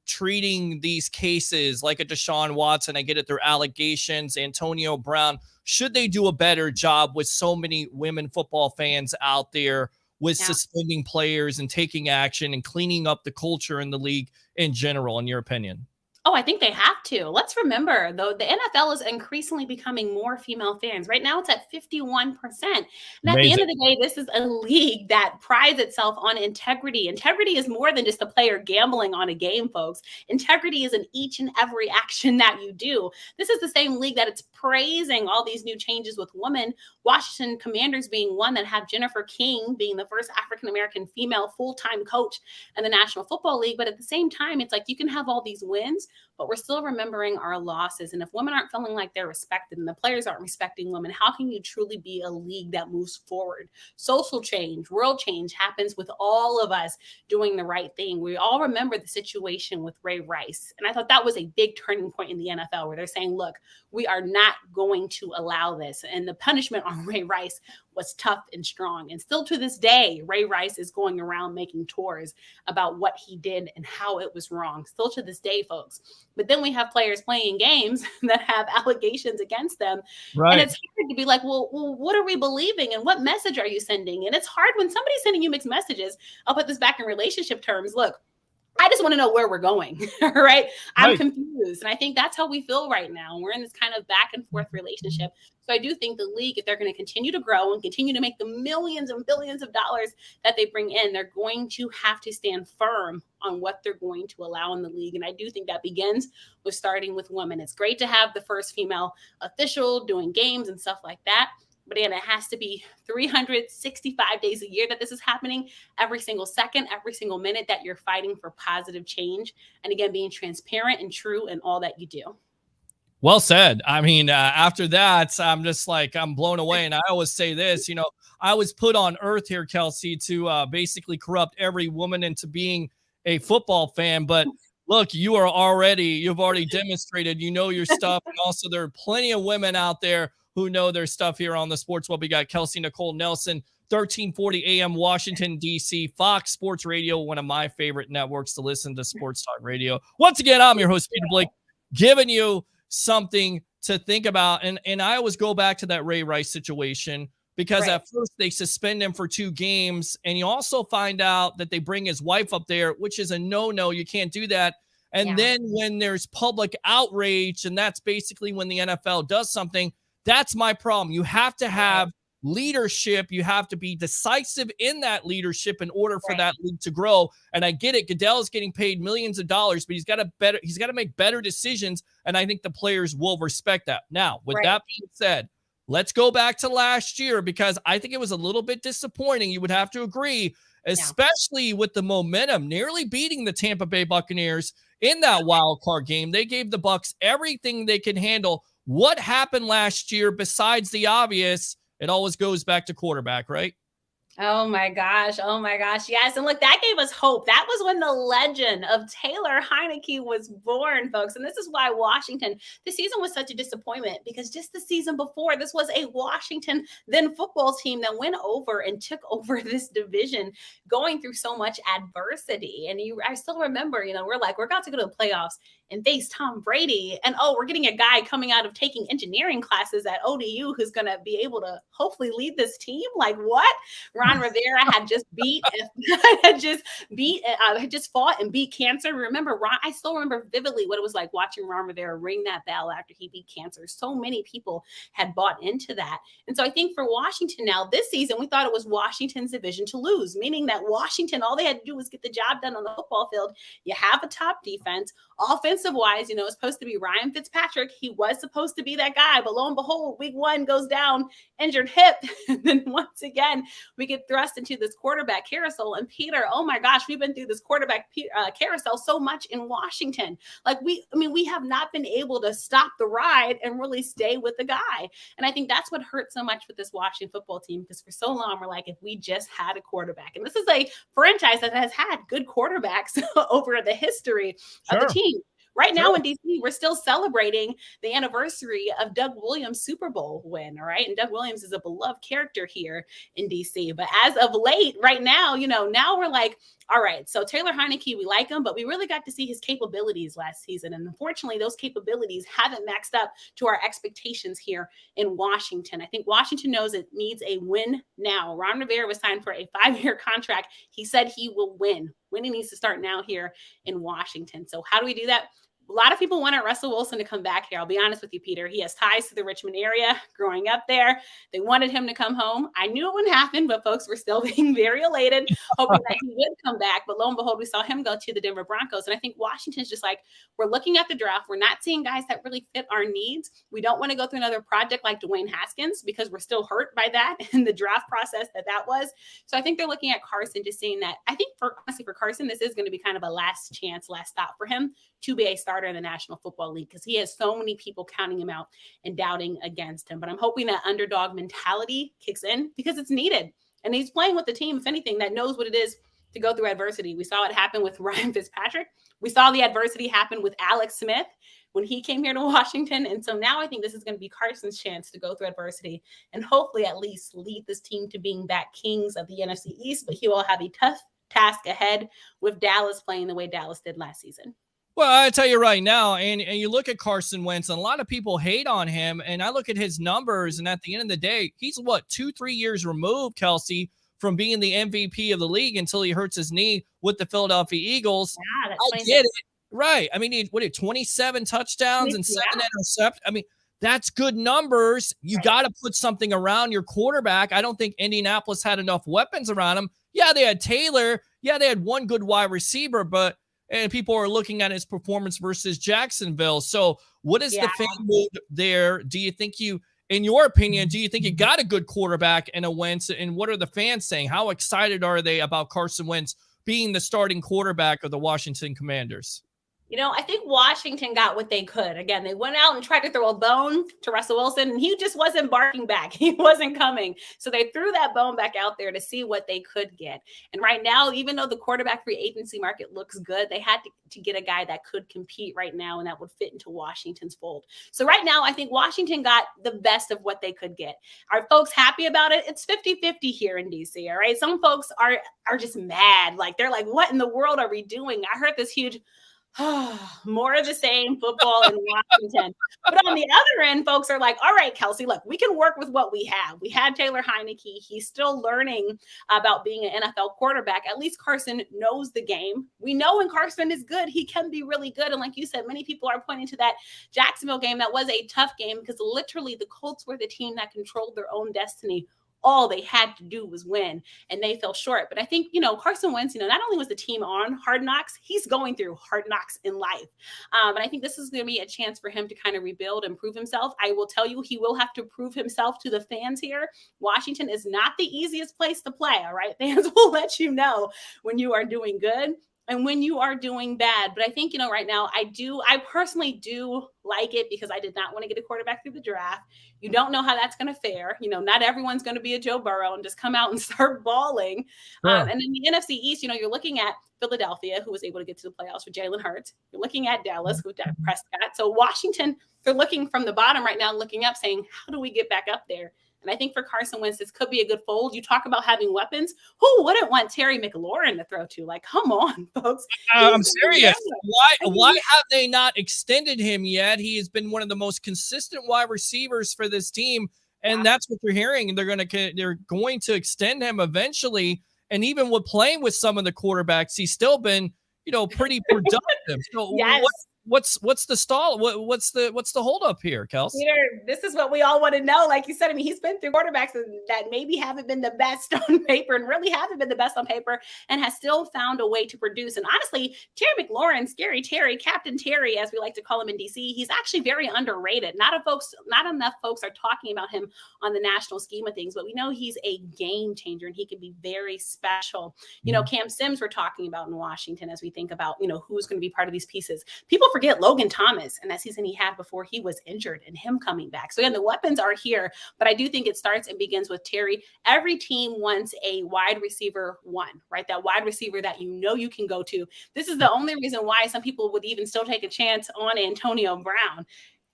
S4: treating these cases like a Deshawn Watson? I get it, they're allegations. Antonio Brown. Should they do a better job with so many women football fans out there with suspending players and taking action and cleaning up the culture in the league in general, in your opinion?
S9: Oh, I think they have to. Let's remember, though, the NFL is increasingly becoming more female fans. Right now, it's at 51%. And at the end of the day, this is a league that prides itself on integrity. Integrity is more than just a player gambling on a game, folks. Integrity is in each and every action that you do. This is the same league that it's praising all these new changes with women. Washington Commanders being one that have Jennifer King being the first African-American female full-time coach in the National Football League. But at the same time, it's like you can have all these wins, but we're still remembering our losses. And if women aren't feeling like they're respected and the players aren't respecting women, how can you truly be a league that moves forward? Social change, world change happens with all of us doing the right thing. We all remember the situation with Ray Rice. And I thought that was a big turning point in the NFL where they're saying, look, we are not going to allow this. And the punishment on Ray Rice was tough and strong. And still to this day, Ray Rice is going around making tours about what he did and how it was wrong. Still to this day, folks, But then we have players playing games that have allegations against them.
S4: Right.
S9: And it's hard to be like, well, what are we believing? And what message are you sending? And it's hard when somebody's sending you mixed messages. I'll put this back in relationship terms. Look, I just want to know where we're going, right? I'm confused. And I think that's how we feel right now. We're in this kind of back and forth relationship. So I do think the league, if they're going to continue to grow and continue to make the millions and billions of dollars that they bring in, they're going to have to stand firm on what they're going to allow in the league. And I do think that begins with starting with women. It's great to have the first female official doing games and stuff like that. But again, it has to be 365 days a year that this is happening, every single second, every single minute that you're fighting for positive change. And again, being transparent and true in all that you do.
S4: Well said. I mean, after that, I'm just like, I'm blown away. And I always say this, I was put on earth here, Kelsey, to basically corrupt every woman into being a football fan. But look, you've already demonstrated, your stuff. And also there are plenty of women out there who know their stuff here on the Sports Web. We got Kelsey Nicole Nelson, 1340 AM, Washington, D.C., Fox Sports Radio, one of my favorite networks to listen to sports talk radio. Once again, I'm your host, Peter Blake, giving you something to think about. And I always go back to that Ray Rice situation because at first they suspend him for 2 games. And you also find out that they bring his wife up there, which is a no-no. You can't do that. And then when there's public outrage, and that's basically when the NFL does something, that's my problem. You have to have leadership. You have to be decisive in that leadership in order for that league to grow. And I get it. Goodell is getting paid millions of dollars, but he's got to make better decisions. And I think the players will respect that. Now, with that being said, let's go back to last year, because I think it was a little bit disappointing. You would have to agree, especially with the momentum, nearly beating the Tampa Bay Buccaneers in that wild card game. They gave the Bucs everything they can handle. What happened last year besides the obvious? It always goes back to quarterback, right?
S9: Oh my gosh. Yes. And look, that gave us hope. That was when the legend of Taylor Heineke was born, folks. And this is why Washington, this season was such a disappointment, because just the season before, this was a Washington then football team that went over and took over this division, going through so much adversity. And I still remember, we're like, we're about to go to the playoffs and face Tom Brady. And we're getting a guy coming out of taking engineering classes at ODU who's going to be able to hopefully lead this team. Like, what? Ron Rivera had just fought and beat cancer. Remember, I still remember vividly what it was like watching Ron Rivera ring that bell after he beat cancer. So many people had bought into that. And so I think for Washington now, this season, we thought it was Washington's division to lose, meaning that Washington, all they had to do was get the job done on the football field. You have a top defense. Offensive wise, it's supposed to be Ryan Fitzpatrick. He was supposed to be that guy, but lo and behold, week 1 goes down, injured hip. And then once again, we get thrust into this quarterback carousel. And Peter, oh my gosh, we've been through this quarterback carousel so much in Washington. Like we have not been able to stop the ride and really stay with the guy. And I think that's what hurts so much with this Washington football team, because for so long, we're like, if we just had a quarterback. And this is a franchise that has had good quarterbacks over the history of the team. Right now in DC, we're still celebrating the anniversary of Doug Williams' Super Bowl win, all right? And Doug Williams is a beloved character here in DC. But as of late, right now, now we're like, all right, so Taylor Heineke, we like him, but we really got to see his capabilities last season. And unfortunately, those capabilities haven't maxed up to our expectations here in Washington. I think Washington knows it needs a win now. Ron Rivera was signed for a 5-year contract. He said he will win. Winning needs to start now here in Washington. So how do we do that? A lot of people wanted Russell Wilson to come back here. I'll be honest with you, Peter. He has ties to the Richmond area growing up there. They wanted him to come home. I knew it wouldn't happen, but folks were still being very elated, hoping that he would come back. But lo and behold, we saw him go to the Denver Broncos. And I think Washington's just like, we're looking at the draft. We're not seeing guys that really fit our needs. We don't want to go through another project like Dwayne Haskins, because we're still hurt by that in the draft process that was. So I think they're looking at Carson, just saying that. I think for Carson, this is going to be kind of a last chance, last stop for him to be a starter in the National Football League, because he has so many people counting him out and doubting against him. But I'm hoping that underdog mentality kicks in, because it's needed. And he's playing with the team, if anything, that knows what it is to go through adversity. We saw it happen with Ryan Fitzpatrick. We saw the adversity happen with Alex Smith when he came here to Washington. And so now I think this is going to be Carson's chance to go through adversity and hopefully at least lead this team to being back kings of the NFC East. But he will have a tough task ahead with Dallas playing the way Dallas did last season.
S4: Well, I tell you right now, and you look at Carson Wentz, and a lot of people hate on him, and I look at his numbers, and at the end of the day, he's 2-3 years removed, Kelsey, from being the MVP of the league until he hurts his knee with the Philadelphia Eagles.
S9: Yeah, that's
S4: I get it. Right. I mean, he 27 touchdowns and 7 interceptions. I mean, that's good numbers. You got to put something around your quarterback. I don't think Indianapolis had enough weapons around him. Yeah, they had Taylor. Yeah, they had one good wide receiver, and people are looking at his performance versus Jacksonville. So what is the fan mood there? Do you think in your opinion, do you think you got a good quarterback in a Wentz? And what are the fans saying? How excited are they about Carson Wentz being the starting quarterback of the Washington Commanders?
S9: I think Washington got what they could. Again, they went out and tried to throw a bone to Russell Wilson, and he just wasn't barking back. He wasn't coming. So they threw that bone back out there to see what they could get. And right now, even though the quarterback free agency market looks good, they had to get a guy that could compete right now and that would fit into Washington's fold. So right now, I think Washington got the best of what they could get. Are folks happy about it? It's 50-50 here in DC, all right? Some folks are just mad. Like, they're like, what in the world are we doing? I heard this huge more of the same football in Washington. But on the other end, folks are like, all right, Kelsey, look, we can work with what we have. We had Taylor Heineke. He's still learning about being an NFL quarterback. At least Carson knows the game. We know when Carson is good, he can be really good. And like you said, many people are pointing to that Jacksonville game. That was a tough game because literally the Colts were the team that controlled their own destiny. All they had to do was win, and they fell short. But I think, Carson Wentz, not only was the team on Hard Knocks, he's going through hard knocks in life. And I think this is going to be a chance for him to kind of rebuild and prove himself. I will tell you, he will have to prove himself to the fans here. Washington is not the easiest place to play, all right? Fans will let you know when you are doing good and when you are doing bad. But I think, right now, I personally do like it because I did not want to get a quarterback through the draft. You don't know how that's going to fare. Not everyone's going to be a Joe Burrow and just come out and start balling.
S4: Sure.
S9: And in the NFC East, you're looking at Philadelphia, who was able to get to the playoffs with Jalen Hurts. You're looking at Dallas with Dak Prescott. So Washington, they're looking from the bottom right now, looking up, saying, how do we get back up there? And I think for Carson Wentz, this could be a good fold. You talk about having weapons. Who wouldn't want Terry McLaurin to throw to? Like, come on, folks.
S4: I'm serious. Why have they not extended him yet? He has been one of the most consistent wide receivers for this team, and that's what you're hearing. They're going to extend him eventually. And even with playing with some of the quarterbacks, he's still been, pretty productive. So what's the stall? What's the holdup here, Kelsey?
S9: Peter, this is what we all want to know. Like you said, he's been through quarterbacks that maybe haven't been the best on paper and really haven't been the best on paper and has still found a way to produce. And honestly, Terry McLaurin, Scary Terry, Captain Terry, as we like to call him in DC, he's actually very underrated. Not enough folks are talking about him on the national scheme of things, but we know he's a game changer and he can be very special. Cam Sims we're talking about in Washington as we think about, who's going to be part of these pieces. People forget Logan Thomas and that season he had before he was injured and him coming back. So again, the weapons are here, but I do think it starts and begins with Terry. Every team wants a wide receiver one, right? That wide receiver that you can go to. This is the only reason why some people would even still take a chance on Antonio Brown.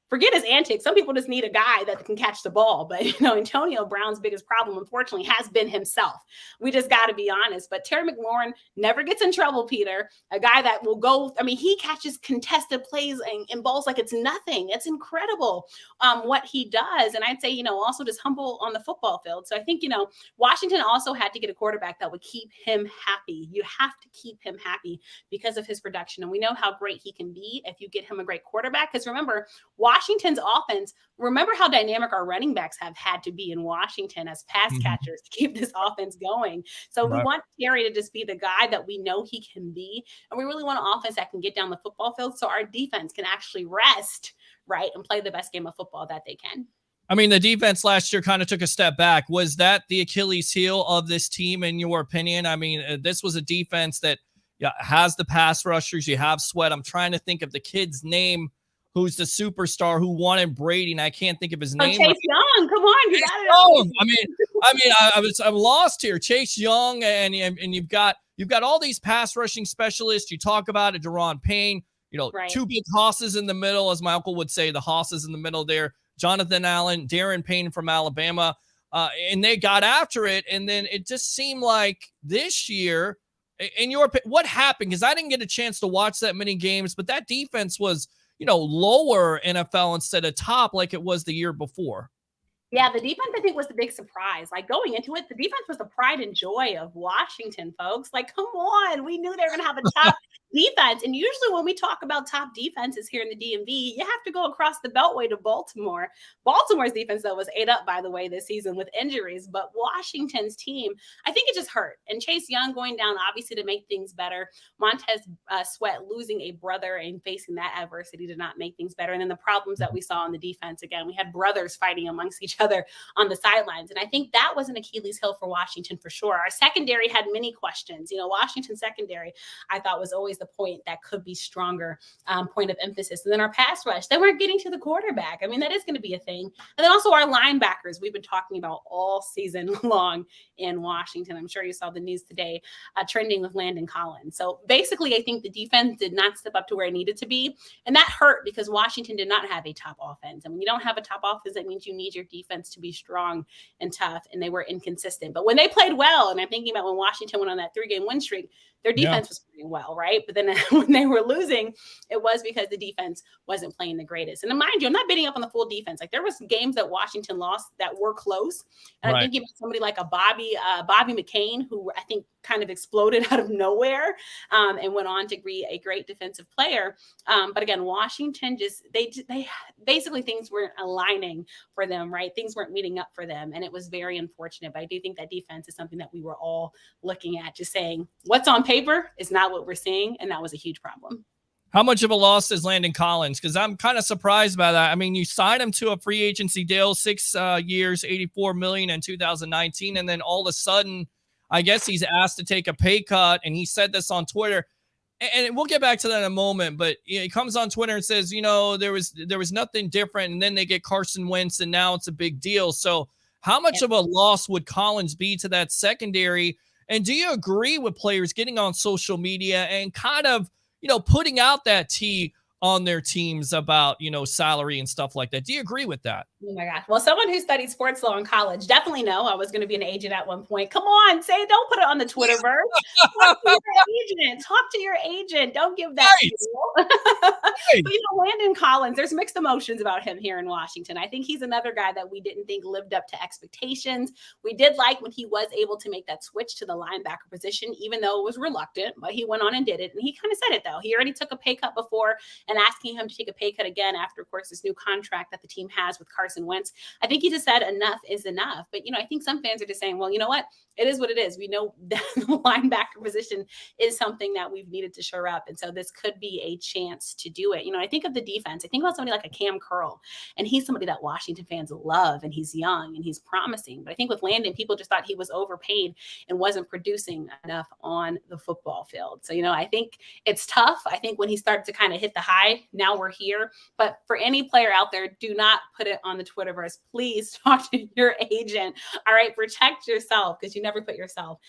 S9: Forget his antics. Some people just need a guy that can catch the ball. But, Antonio Brown's biggest problem, unfortunately, has been himself. We just got to be honest. But Terry McLaurin never gets in trouble, Peter. A guy that will go, he catches contested plays and balls like it's nothing. It's incredible what he does. And I'd say, also just humble on the football field. So I think, Washington also had to get a quarterback that would keep him happy. You have to keep him happy because of his production. And we know how great he can be if you get him a great quarterback. Because remember, Washington's offense, remember how dynamic our running backs have had to be in Washington as pass catchers to keep this offense going. So we want Terry to just be the guy that we know he can be. And we really want an offense that can get down the football field so our defense can actually rest, right, and play the best game of football that they can.
S4: The defense last year kind of took a step back. Was that the Achilles heel of this team, in your opinion? This was a defense that has the pass rushers. You have Sweat. I'm trying to think of the kid's name, who's the superstar who wanted Brady, and I can't think of his name.
S9: Chase Young, come on, you got it.
S4: I'm lost here. Chase Young, and you've got all these pass rushing specialists. You talk about it, Deron Payne. Two big hosses in the middle, as my uncle would say, the hosses in the middle there. Jonathan Allen, Darren Payne from Alabama, and they got after it. And then it just seemed like this year, what happened? Because I didn't get a chance to watch that many games, but that defense was, lower NFL instead of top like it was the year before.
S9: Yeah, the defense, I think, was the big surprise. Like, going into it, the defense was the pride and joy of Washington, folks. Like, come on. We knew they were going to have a top defense. And usually when we talk about top defenses here in the DMV, you have to go across the Beltway to Baltimore. Baltimore's defense, though, was ate up, by the way, this season with injuries. But Washington's team, I think it just hurt. And Chase Young going down, obviously, to make things better. Montez Sweat losing a brother and facing that adversity did not make things better. And then the problems that we saw on the defense, again, we had brothers fighting amongst each other on the sidelines. And I think that was an Achilles heel for Washington for sure. Our secondary had many questions. Washington secondary, I thought, was always the point that could be stronger, point of emphasis. And then our pass rush, they weren't getting to the quarterback. I mean, that is going to be a thing. And then also our linebackers, we've been talking about all season long in Washington. I'm sure you saw the news today, trending with Landon Collins. So basically, I think the defense did not step up to where it needed to be. And that hurt because Washington did not have a top offense. And when you don't have a top offense, that means you need your defense to be strong and tough, and they were inconsistent. But when they played well, and I'm thinking about when Washington went on that 3-game win streak, their defense was playing well, right? But then when they were losing, it was because the defense wasn't playing the greatest. And mind you, I'm not bidding up on the full defense. Like, there was games that Washington lost that were close. And I'm thinking about somebody like a Bobby McCain, who I think kind of exploded out of nowhere and went on to be a great defensive player. But again, Washington they basically, things weren't aligning for them, right? Things weren't meeting up for them. And it was very unfortunate. But I do think that defense is something that we were all looking at, just saying what's on paper is not what we're seeing. And that was a huge problem.
S4: How much of a loss is Landon Collins? Because I'm kind of surprised by that. I mean, you signed him to a free agency deal, 6 years, $84 million in 2019. And then all of a sudden, I guess he's asked to take a pay cut. And he said this on Twitter. And we'll get back to that in a moment. But he comes on Twitter and says, there was nothing different. And then they get Carson Wentz, and now it's a big deal. So how much of a loss would Collins be to that secondary? And do you agree with players getting on social media and kind of, putting out that tea on their teams about, salary and stuff like that? Do you agree with that?
S9: Oh my gosh. Well, someone who studied sports law in college definitely know I was going to be an agent at one point. Come on, don't put it on the Twitterverse. Talk to your agent. Don't give that right. But, Landon Collins, there's mixed emotions about him here in Washington. I think he's another guy that we didn't think lived up to expectations. We did like when he was able to make that switch to the linebacker position, even though it was reluctant, but he went on and did it. And he kind of said it, though. He already took a pay cut before, and asking him to take a pay cut again after, of course, this new contract that the team has with Carson Wentz. I think he just said enough is enough. But, I think some fans are just saying, well, you know what? It is what it is. We know that the linebacker position is something that we've needed to shore up. And so this could be a chance to do it. I think of the defense. I think about somebody like a Cam Curl, and he's somebody that Washington fans love, and he's young and he's promising. But I think with Landon, people just thought he was overpaid and wasn't producing enough on the football field. So, I think it's tough. I think when he started to kind of hit the high, now we're here. But for any player out there, do not put it on the Twitterverse. Please talk to your agent. All right, protect yourself, because you never put yourself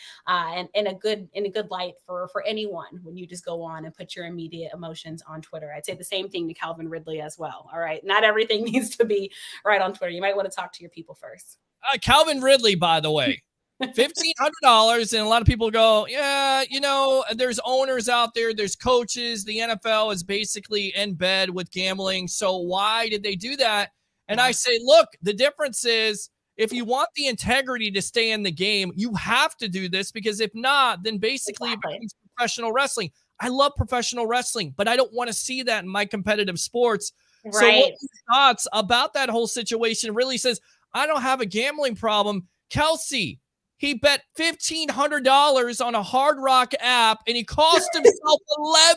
S9: in a good light for anyone when you just go on and put your immediate emotions on Twitter. I'd say the same thing to Calvin Ridley as well. All right, not everything needs to be right on Twitter. You might want to talk to your people first.
S4: Calvin Ridley, by the way. $1,500, and a lot of people go, yeah, there's owners out there, there's coaches, the NFL is basically in bed with gambling, so why did they do that? And I say, look, the difference is, if you want the integrity to stay in the game, you have to do this, because if not, then basically it becomes professional wrestling. I love professional wrestling, but I don't want to see that in my competitive sports. Right. So what your thoughts about that whole situation? Really says, I don't have a gambling problem. Kelsey, he bet $1,500 on a Hard Rock app, and he cost himself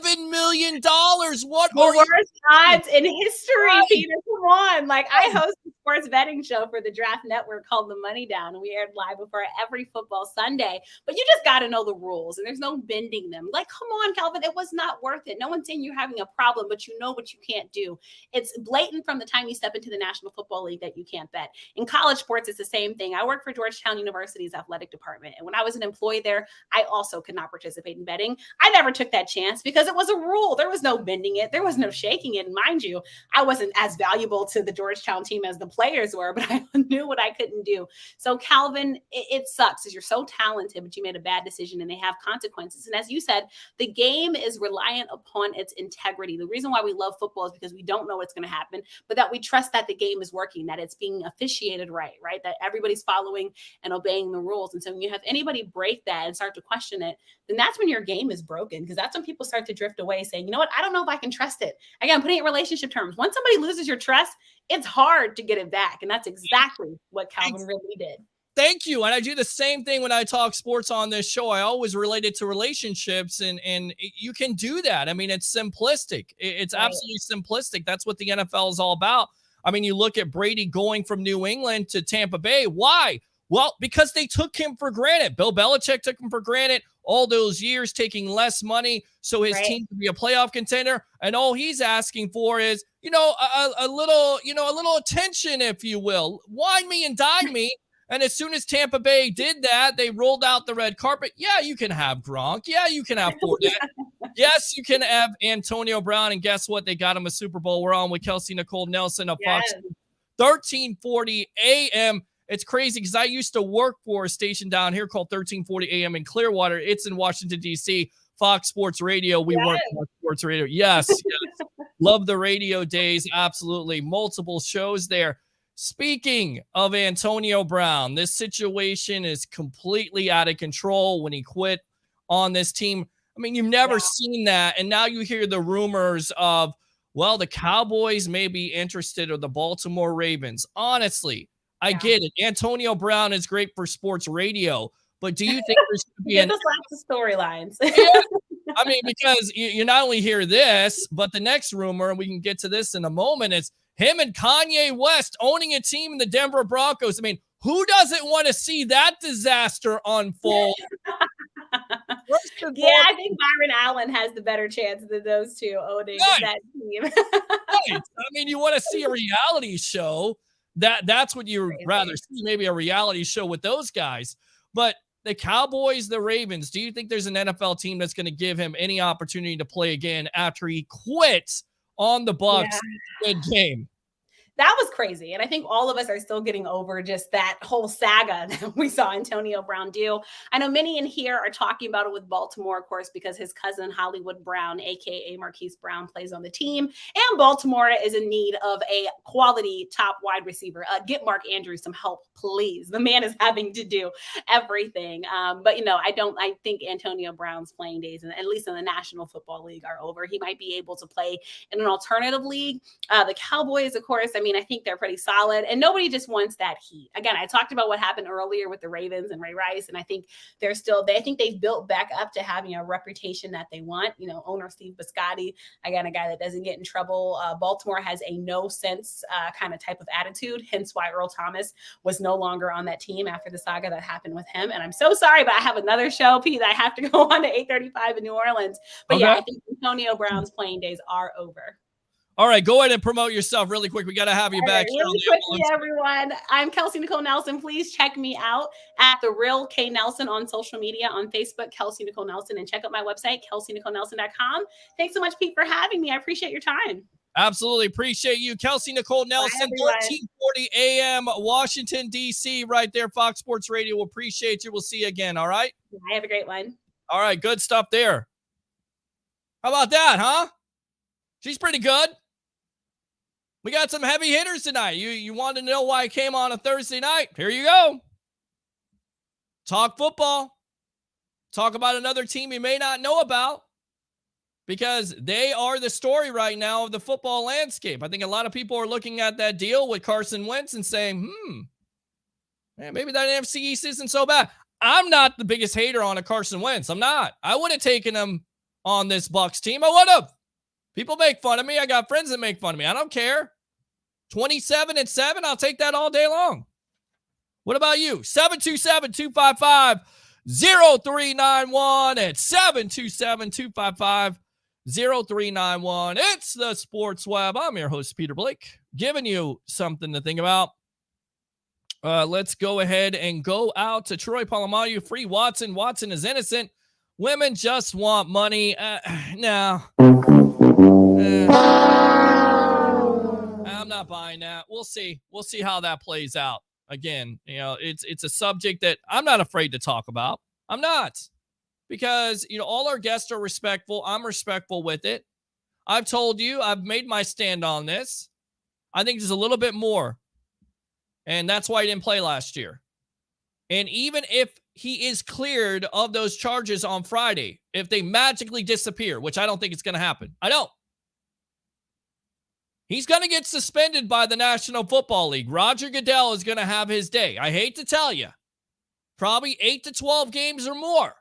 S4: $11 million. What
S9: the worst odds in history, right? Peter, come on. Like, I host a sports betting show for the Draft Network called The Money Down, and we aired live before every football Sunday. But you just got to know the rules, and there's no bending them. Like, come on, Calvin, it was not worth it. No one's saying you're having a problem, but you know what you can't do. It's blatant from the time you step into the National Football League that you can't bet. In college sports, it's the same thing. I work for Georgetown University's athletic athletic department. And when I was an employee there, I also could not participate in betting. I never took that chance because it was a rule. There was no bending it. There was no shaking it. And mind you, I wasn't as valuable to the Georgetown team as the players were, but I knew what I couldn't do. So Calvin, it sucks because you're so talented, but you made a bad decision and they have consequences. And as you said, the game is reliant upon its integrity. The reason why we love football is because we don't know what's going to happen, but that we trust that the game is working, that it's being officiated right, that everybody's following and obeying the rules. And so when you have anybody break that and start to question it, then that's when your game is broken, because that's when people start to drift away saying, you know what, I don't know if I can trust it. Again, putting it in relationship terms. Once somebody loses your trust, it's hard to get it back. And that's exactly what Calvin really did.
S4: Thank you. And I do the same thing when I talk sports on this show. I always relate it to relationships, and you can do that. I mean, it's simplistic. It's absolutely simplistic. That's what the NFL is all about. I mean, you look at Brady going from New England to Tampa Bay. Why? Well, because they took him for granted. Bill Belichick took him for granted all those years, taking less money so his team could be a playoff contender. And all he's asking for is, a little attention, if you will. Wine me and dine me. And as soon as Tampa Bay did that, they rolled out the red carpet. Yeah, you can have Gronk. Yeah, you can have Fournette. Yes, you can have Antonio Brown. And guess what? They got him a Super Bowl. We're on with Kelsey Nicole Nelson of Fox 1340 AM. It's crazy because I used to work for a station down here called 1340 AM in Clearwater. It's in Washington, D.C. Fox Sports Radio. We work Fox Sports Radio. Yes. Love the radio days. Absolutely. Multiple shows there. Speaking of Antonio Brown, this situation is completely out of control when he quit on this team. I mean, you've never seen that. And now you hear the rumors of, well, the Cowboys may be interested or the Baltimore Ravens. Honestly, I get it. Antonio Brown is great for sports radio, but do you think there's going to be
S9: lots of storylines?
S4: I mean, because you not only hear this, but the next rumor, and we can get to this in a moment, is him and Kanye West owning a team in the Denver Broncos. I mean, who doesn't want to see that disaster unfold?
S9: I think Byron Allen has the better chance than those two owning that team.
S4: I mean, you want to see a reality show. That's what you'd rather see, maybe a reality show with those guys. But the Cowboys, the Ravens, do you think there's an NFL team that's going to give him any opportunity to play again after he quits on the Bucs mid-game?
S9: That was crazy. And I think all of us are still getting over just that whole saga that we saw Antonio Brown do. I know many in here are talking about it with Baltimore, of course, because his cousin Hollywood Brown, a.k.a. Marquise Brown, plays on the team. And Baltimore is in need of a quality top wide receiver. Get Mark Andrews some help, please. The man is having to do everything. But I think Antonio Brown's playing days, and at least in the National Football League, are over. He might be able to play in an alternative league. The Cowboys, of course, I think they're pretty solid, and nobody just wants that heat. Again, I talked about what happened earlier with the Ravens and Ray Rice, and I think I think they've built back up to having a reputation that they want. Owner Steve Biscotti, again, a guy that doesn't get in trouble. Baltimore has a no sense kind of type of attitude, hence why Earl Thomas was no longer on that team after the saga that happened with him. And I'm so sorry, but I have another show, Pete, that I have to go on to 8:35 in New Orleans. But I think Antonio Brown's playing days are over.
S4: All right, go ahead and promote yourself really quick. We got to have you back.
S9: Really quickly, everyone. I'm Kelsey Nicole Nelson. Please check me out at The Real K Nelson on social media, on Facebook, Kelsey Nicole Nelson, and check out my website, kelseynicolenelson.com. Thanks so much, Pete, for having me. I appreciate your time.
S4: Absolutely appreciate you. Kelsey Nicole Nelson, 1340 AM, Washington, D.C., right there, Fox Sports Radio. We'll appreciate you. We'll see you again, all right?
S9: I have a great one.
S4: All right, good stuff there. How about that, huh? She's pretty good. We got some heavy hitters tonight. You wanted to know why I came on a Thursday night? Here you go. Talk football. Talk about another team you may not know about, because they are the story right now of the football landscape. I think a lot of people are looking at that deal with Carson Wentz and saying, man, maybe that NFC East isn't so bad. I'm not the biggest hater on a Carson Wentz. I'm not. I would have taken him on this Bucs team. I would have. People make fun of me. I got friends that make fun of me. I don't care. 27-7, I'll take that all day long. What about you? 727-255-0391 at 727-255-0391. It's the Sports Web. I'm your host, Peter Blake, giving you something to think about. Let's go ahead and go out to Troy Polamalu. Free Watson. Watson is innocent. Women just want money. No. I'm not buying that. We'll see. We'll see how that plays out. Again, it's a subject that I'm not afraid to talk about. I'm not. Because, all our guests are respectful. I'm respectful with it. I've told you, I've made my stand on this. I think there's a little bit more. And that's why he didn't play last year. And even if he is cleared of those charges on Friday, if they magically disappear, which I don't think it's going to happen. I don't. He's going to get suspended by the National Football League. Roger Goodell is going to have his day. I hate to tell you. Probably 8 to 12 games or more.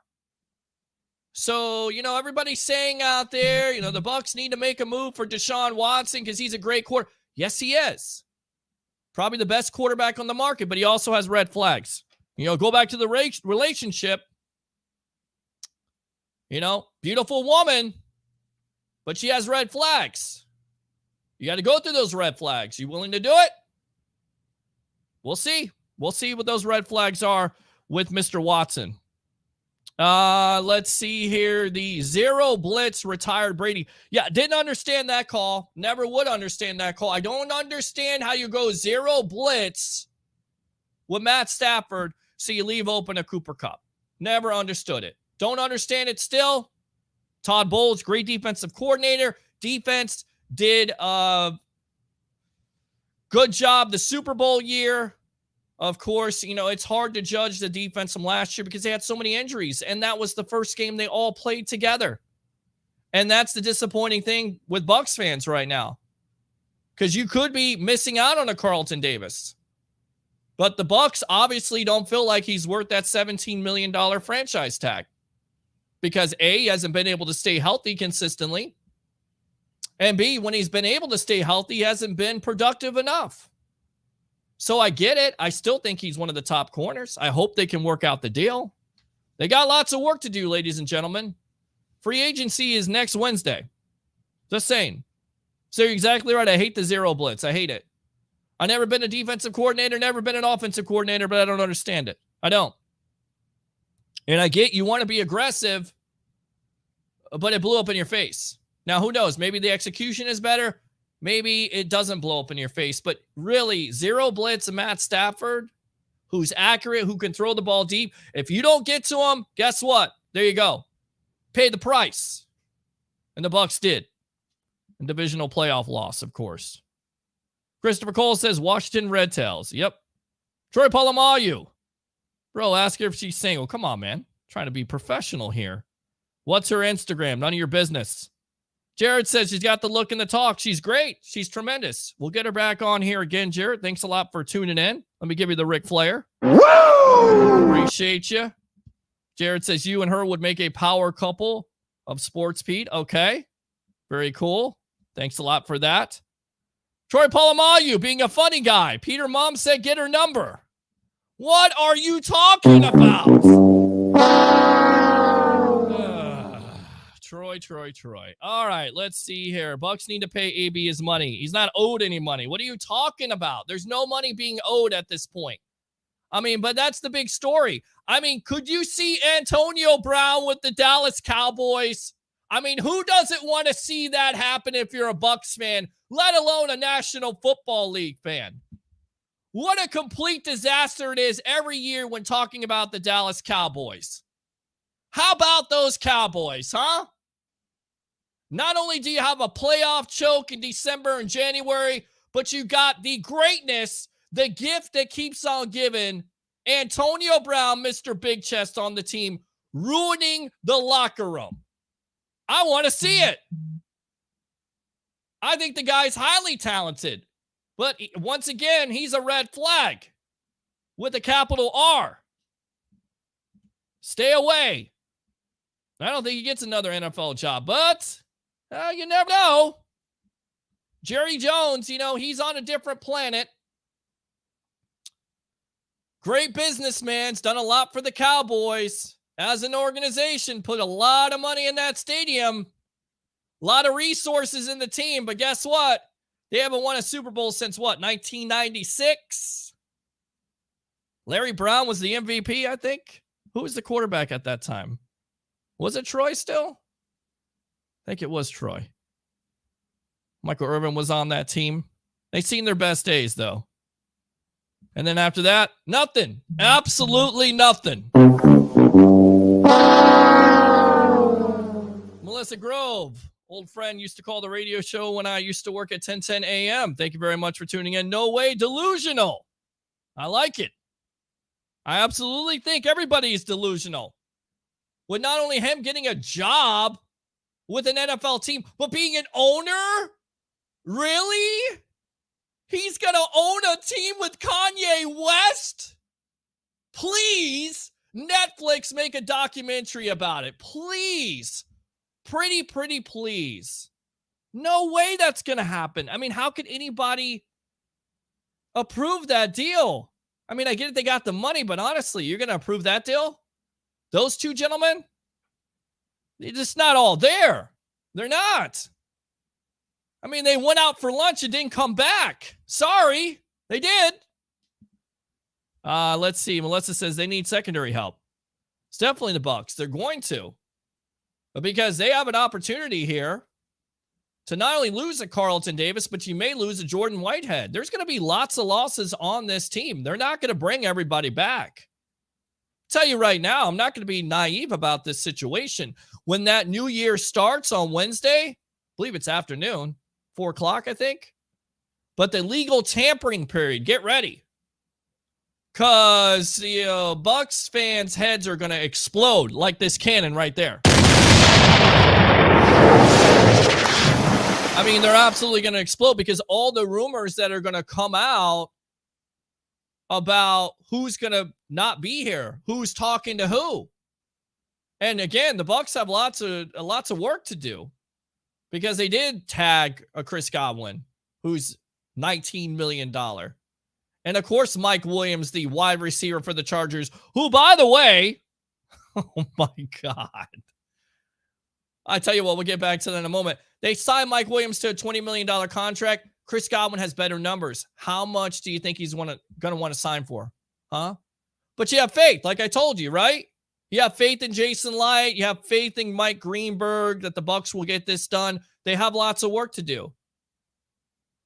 S4: So, everybody's saying out there, the Bucs need to make a move for Deshaun Watson because he's a great quarterback. Yes, he is. Probably the best quarterback on the market, but he also has red flags. Go back to the relationship. Beautiful woman, but she has red flags. You got to go through those red flags. You willing to do it? We'll see. We'll see what those red flags are with Mr. Watson. Let's see here. The zero blitz retired Brady. Yeah, didn't understand that call. Never would understand that call. I don't understand how you go zero blitz with Matt Stafford so you leave open a Cooper Kupp. Never understood it. Don't understand it still. Todd Bowles, great defensive coordinator. Defense did a good job the Super Bowl year. Of course, it's hard to judge the defense from last year because they had so many injuries, and that was the first game they all played together. And that's the disappointing thing with Bucs fans right now, because you could be missing out on a Carlton Davis. But the Bucs obviously don't feel like he's worth that $17 million franchise tag because A, he hasn't been able to stay healthy consistently, and B, when he's been able to stay healthy, he hasn't been productive enough. So I get it. I still think he's one of the top corners. I hope they can work out the deal. They got lots of work to do, ladies and gentlemen. Free agency is next Wednesday. Just saying. So you're exactly right. I hate the zero blitz. I hate it. I've never been a defensive coordinator, never been an offensive coordinator, but I don't understand it. I don't. And I get you want to be aggressive, but it blew up in your face. Now, who knows? Maybe the execution is better. Maybe it doesn't blow up in your face, but really, zero blitz and Matt Stafford, who's accurate, who can throw the ball deep. If you don't get to him, guess what? There you go. Pay the price. And the Bucs did. And divisional playoff loss, of course. Christopher Cole says, Washington Red Tails. Yep. Troy Polamalu. Bro, ask her if she's single. Come on, man. Trying to be professional here. What's her Instagram? None of your business. Jared says she's got the look and the talk. She's great. She's tremendous. We'll get her back on here again, Jared. Thanks a lot for tuning in. Let me give you the Ric Flair. Woo! Appreciate you. Jared says you and her would make a power couple of Sports Pete. Okay. Very cool. Thanks a lot for that. Troy Polamalu being a funny guy. Peter Mom said get her number. What are you talking about? Troy. All right, let's see here. Bucs need to pay AB his money. He's not owed any money. What are you talking about? There's no money being owed at this point. But that's the big story. Could you see Antonio Brown with the Dallas Cowboys? Who doesn't want to see that happen if you're a Bucs fan, let alone a National Football League fan? What a complete disaster it is every year when talking about the Dallas Cowboys. How about those Cowboys, huh? Not only do you have a playoff choke in December and January, but you got the greatness, the gift that keeps on giving, Antonio Brown, Mr. Big Chest on the team, ruining the locker room. I want to see it. I think the guy's highly talented, but once again, he's a red flag with a capital R. Stay away. I don't think he gets another NFL job, but you never know. Jerry Jones, he's on a different planet. Great businessman. He's done a lot for the Cowboys. As an organization, put a lot of money in that stadium. A lot of resources in the team. But guess what? They haven't won a Super Bowl since 1996? Larry Brown was the MVP, I think. Who was the quarterback at that time? Was it Troy still? I think it was Troy. Michael Irvin was on that team. They seen their best days, though. And then after that, nothing. Absolutely nothing. Melissa Grove, old friend, used to call the radio show when I used to work at 10:10 a.m. Thank you very much for tuning in. No way delusional. I like it. I absolutely think everybody is delusional. With not only him getting a job with an NFL team, but being an owner? Really? He's going to own a team with Kanye West? Please, Netflix, make a documentary about it. Please. Pretty please. No way that's going to happen. I mean, how could anybody approve that deal? I mean, I get it, they got the money, but honestly, you're going to approve that deal? Those two gentlemen? They're just not all there. They're not. I mean, they went out for lunch and didn't come back. Sorry, they did. Let's see. Melissa says they need secondary help. It's definitely the Bucs. They're going to. But because they have an opportunity here to not only lose a Carlton Davis, but you may lose a Jordan Whitehead. There's going to be lots of losses on this team. They're not going to bring everybody back. Tell you right now, I'm not going to be naive about this situation. When that new year starts on Wednesday, I believe it's afternoon, 4 o'clock, I think. But the legal tampering period, get ready. Because, Bucs fans' heads are going to explode like this cannon right there. I mean, they're absolutely going to explode because all the rumors that are going to come out about who's going to not be here, who's talking to who. And again, the Bucs have lots of work to do because they did tag a Chris Godwin, who's $19 million. And of course, Mike Williams, the wide receiver for the Chargers, who, by the way, oh my God. I tell you what, we'll get back to that in a moment. They signed Mike Williams to a $20 million contract. Chris Godwin has better numbers. How much do you think he's going to want to sign for? Huh? But you have faith, like I told you, right? You have faith in Jason Light. You have faith in Mike Greenberg that the Bucs will get this done. They have lots of work to do.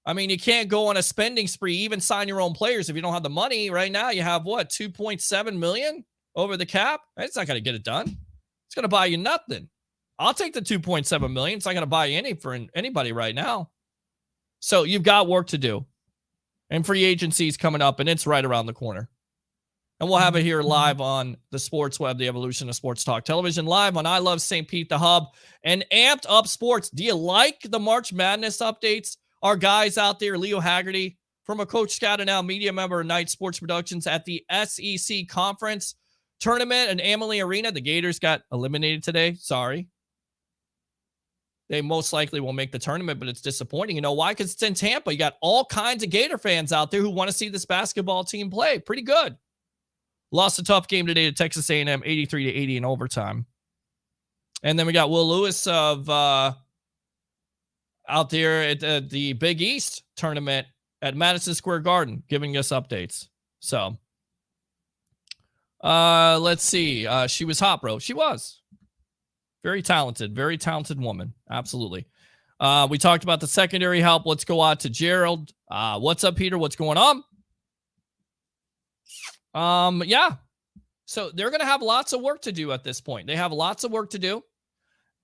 S4: I mean, you can't go on a spending spree, even sign your own players if you don't have the money. Right now, you have what, $2.7 million over the cap? It's not going to get it done. It's going to buy you nothing. I'll take the $2.7 million. It's not going to buy you for anybody right now. So you've got work to do. And free agency is coming up, and it's right around the corner. And we'll have it here live on the Sports Web, the evolution of sports talk television, live on I Love St. Pete, the hub, and Amped Up Sports. Do you like the March Madness updates? Our guys out there, Leo Haggerty, from a Coach Scout and now media member of Night Sports Productions at the SEC Conference Tournament in Amalie Arena. The Gators got eliminated today. Sorry. They most likely will make the tournament, but it's disappointing. You know why? Because it's in Tampa. You got all kinds of Gator fans out there who want to see this basketball team play. Pretty good. Lost a tough game today to Texas A&M, 83-80 in overtime. And then we got Will Lewis of out there at the Big East tournament at Madison Square Garden, giving us updates. So, let's see. She was hot, bro. She was. Very talented woman. Absolutely. We talked about the secondary help. Let's go out to Gerald. What's up, Peter? What's going on? Yeah. So they're going to have lots of work to do at this point. They have lots of work to do.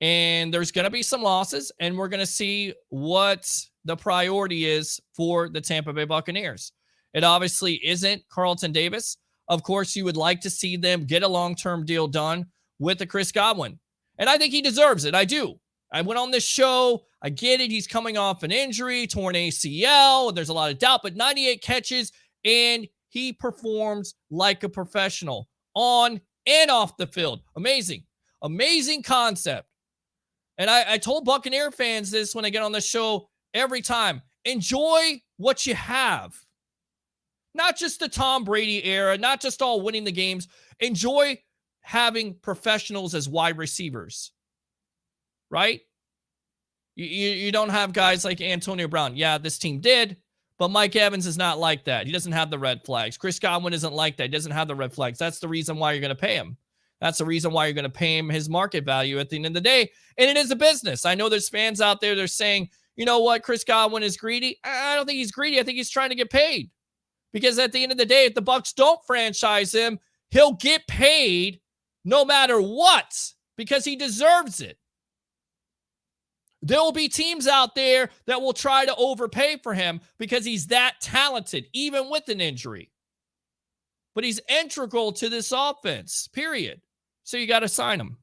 S4: And there's going to be some losses. And we're going to see what the priority is for the Tampa Bay Buccaneers. It obviously isn't Carlton Davis. Of course, you would like to see them get a long-term deal done with the Chris Godwin. And I think he deserves it. I do. I went on this show. I get it. He's coming off an injury, torn ACL. There's a lot of doubt, but 98 catches, and he performs like a professional on and off the field. Amazing. Amazing concept. And I told Buccaneer fans this when I get on the show every time. Enjoy what you have. Not just the Tom Brady era, not just all winning the games. Enjoy having professionals as wide receivers, right? You don't have guys like Antonio Brown. Yeah, this team did, But Mike Evans is not like that. He doesn't have the red flags. Chris Godwin isn't like that. He doesn't have the red flags. That's the reason why you're going to pay him. That's the reason why you're going to pay him his market value at the end of the day. And it is a business. I know there's fans out there that are saying, you know what, Chris Godwin is greedy. I don't think he's greedy. I think he's trying to get paid. Because at the end of the day, if the Bucs don't franchise him, he'll get paid no matter what because he deserves it. There will be teams out there that will try to overpay for him because he's that talented, even with an injury. But he's integral to this offense, period. So you got to sign him.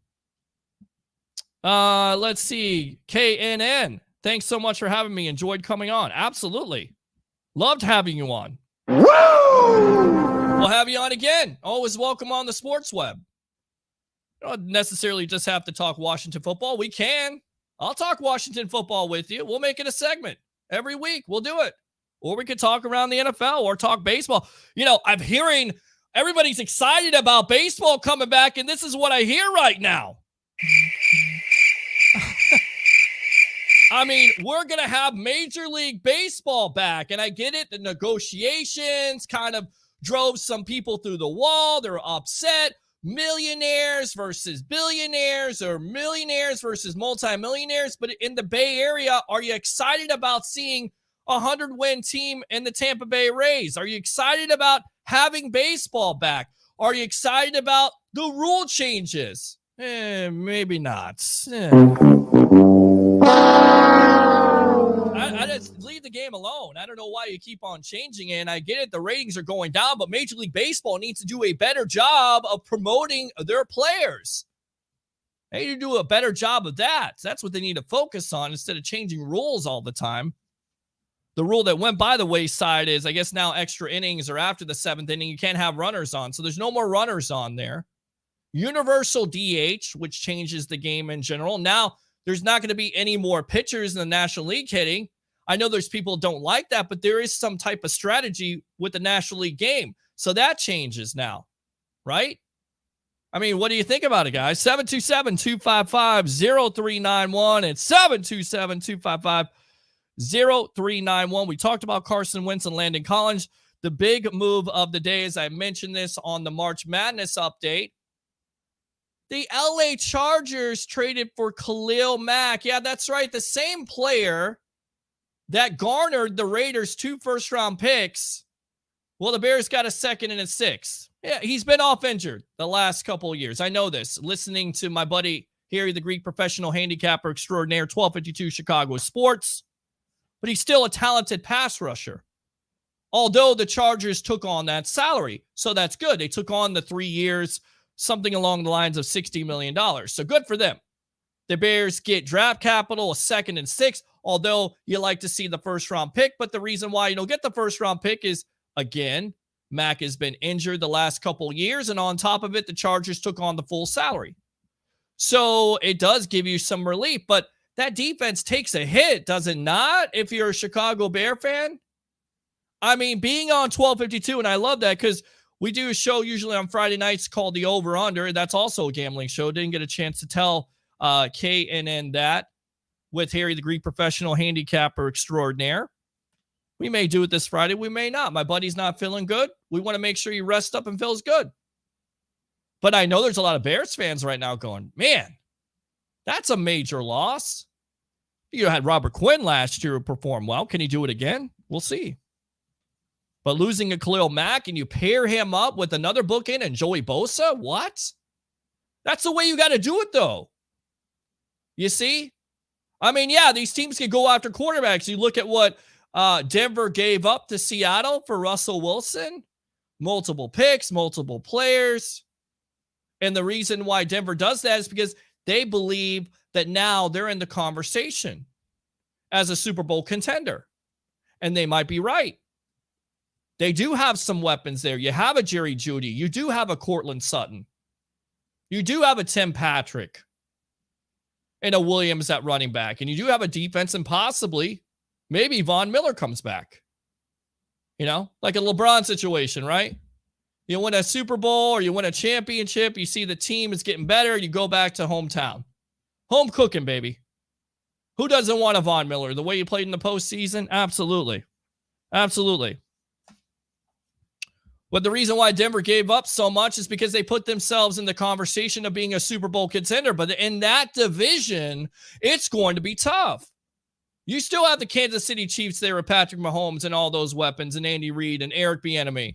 S4: Let's see. KNN, thanks so much for having me. Enjoyed coming on. Absolutely. Loved having you on. Woo! We'll have you on again. Always welcome on the Sports Web. You don't necessarily just have to talk Washington football. We can. I'll talk Washington football with you. We'll make it a segment every week. We'll do it. Or we could talk around the NFL or talk baseball. You know, I'm hearing everybody's excited about baseball coming back, and this is what I hear right now. I mean, we're going to have Major League Baseball back, and I get it. The negotiations kind of drove some people through the wall. They're upset. Millionaires versus billionaires, or millionaires versus multimillionaires. But in the Bay Area, are you excited about seeing a 100-win team in the Tampa Bay Rays? Are you excited about having baseball back? Are you excited about the rule changes? Maybe not. I just leave the game alone. I don't know why you keep on changing it. And I get it. The ratings are going down, but Major League Baseball needs to do a better job of promoting their players. They need to do a better job of that. That's what they need to focus on instead of changing rules all the time. The rule that went by the wayside is, I guess now extra innings or after the 7th inning, you can't have runners on. So there's no more runners on there. Universal DH, which changes the game in general. Now, there's not going to be any more pitchers in the National League hitting. I know there's people who don't like that, but there is some type of strategy with the National League game. So that changes now, right? I mean, what do you think about it, guys? 727-255-0391 and 727-255-0391. We talked about Carson Wentz and Landon Collins. The big move of the day, as I mentioned this on the March Madness update, the LA Chargers traded for Khalil Mack. Yeah, that's right. The same player that garnered the Raiders 2 first-round picks. Well, the Bears got a 2nd and a 6th. Yeah, he's been off injured the last couple of years. I know this. Listening to my buddy Harry, the Greek professional handicapper extraordinaire, 1252 Chicago Sports. But he's still a talented pass rusher. Although the Chargers took on that salary. So that's good. They took on the 3 years, something along the lines of $60 million. So good for them. The Bears get draft capital, a 2nd and 6th, although you like to see the first-round pick. But the reason why you don't get the first-round pick is, again, Mack has been injured the last couple of years, and on top of it, the Chargers took on the full salary. So it does give you some relief, but that defense takes a hit, does it not, if you're a Chicago Bear fan? I mean, being on 1252, and I love that because we do a show usually on Friday nights called The Over Under. That's also a gambling show. Didn't get a chance to tell KNN that with Harry, the Greek professional handicapper extraordinaire. We may do it this Friday. We may not. My buddy's not feeling good. We want to make sure he rests up and feels good. But I know there's a lot of Bears fans right now going, man, that's a major loss. You had Robert Quinn last year who performed well. Can he do it again? We'll see. But losing a Khalil Mack and you pair him up with another bookend and Joey Bosa? What? That's the way you got to do it, though. You see? I mean, yeah, these teams can go after quarterbacks. You look at what Denver gave up to Seattle for Russell Wilson. Multiple picks, multiple players. And the reason why Denver does that is because they believe that now they're in the conversation as a Super Bowl contender. And they might be right. They do have some weapons there. You have a Jerry Jeudy. You do have a Cortland Sutton. You do have a Tim Patrick and a Williams at running back. And you do have a defense, and possibly maybe Von Miller comes back. You know, like a LeBron situation, right? You win a Super Bowl or you win a championship. You see the team is getting better. You go back to hometown. Home cooking, baby. Who doesn't want a Von Miller? The way he played in the postseason? Absolutely. Absolutely. But the reason why Denver gave up so much is because they put themselves in the conversation of being a Super Bowl contender. But in that division, it's going to be tough. You still have the Kansas City Chiefs there with Patrick Mahomes and all those weapons and Andy Reid and Eric Bieniemy.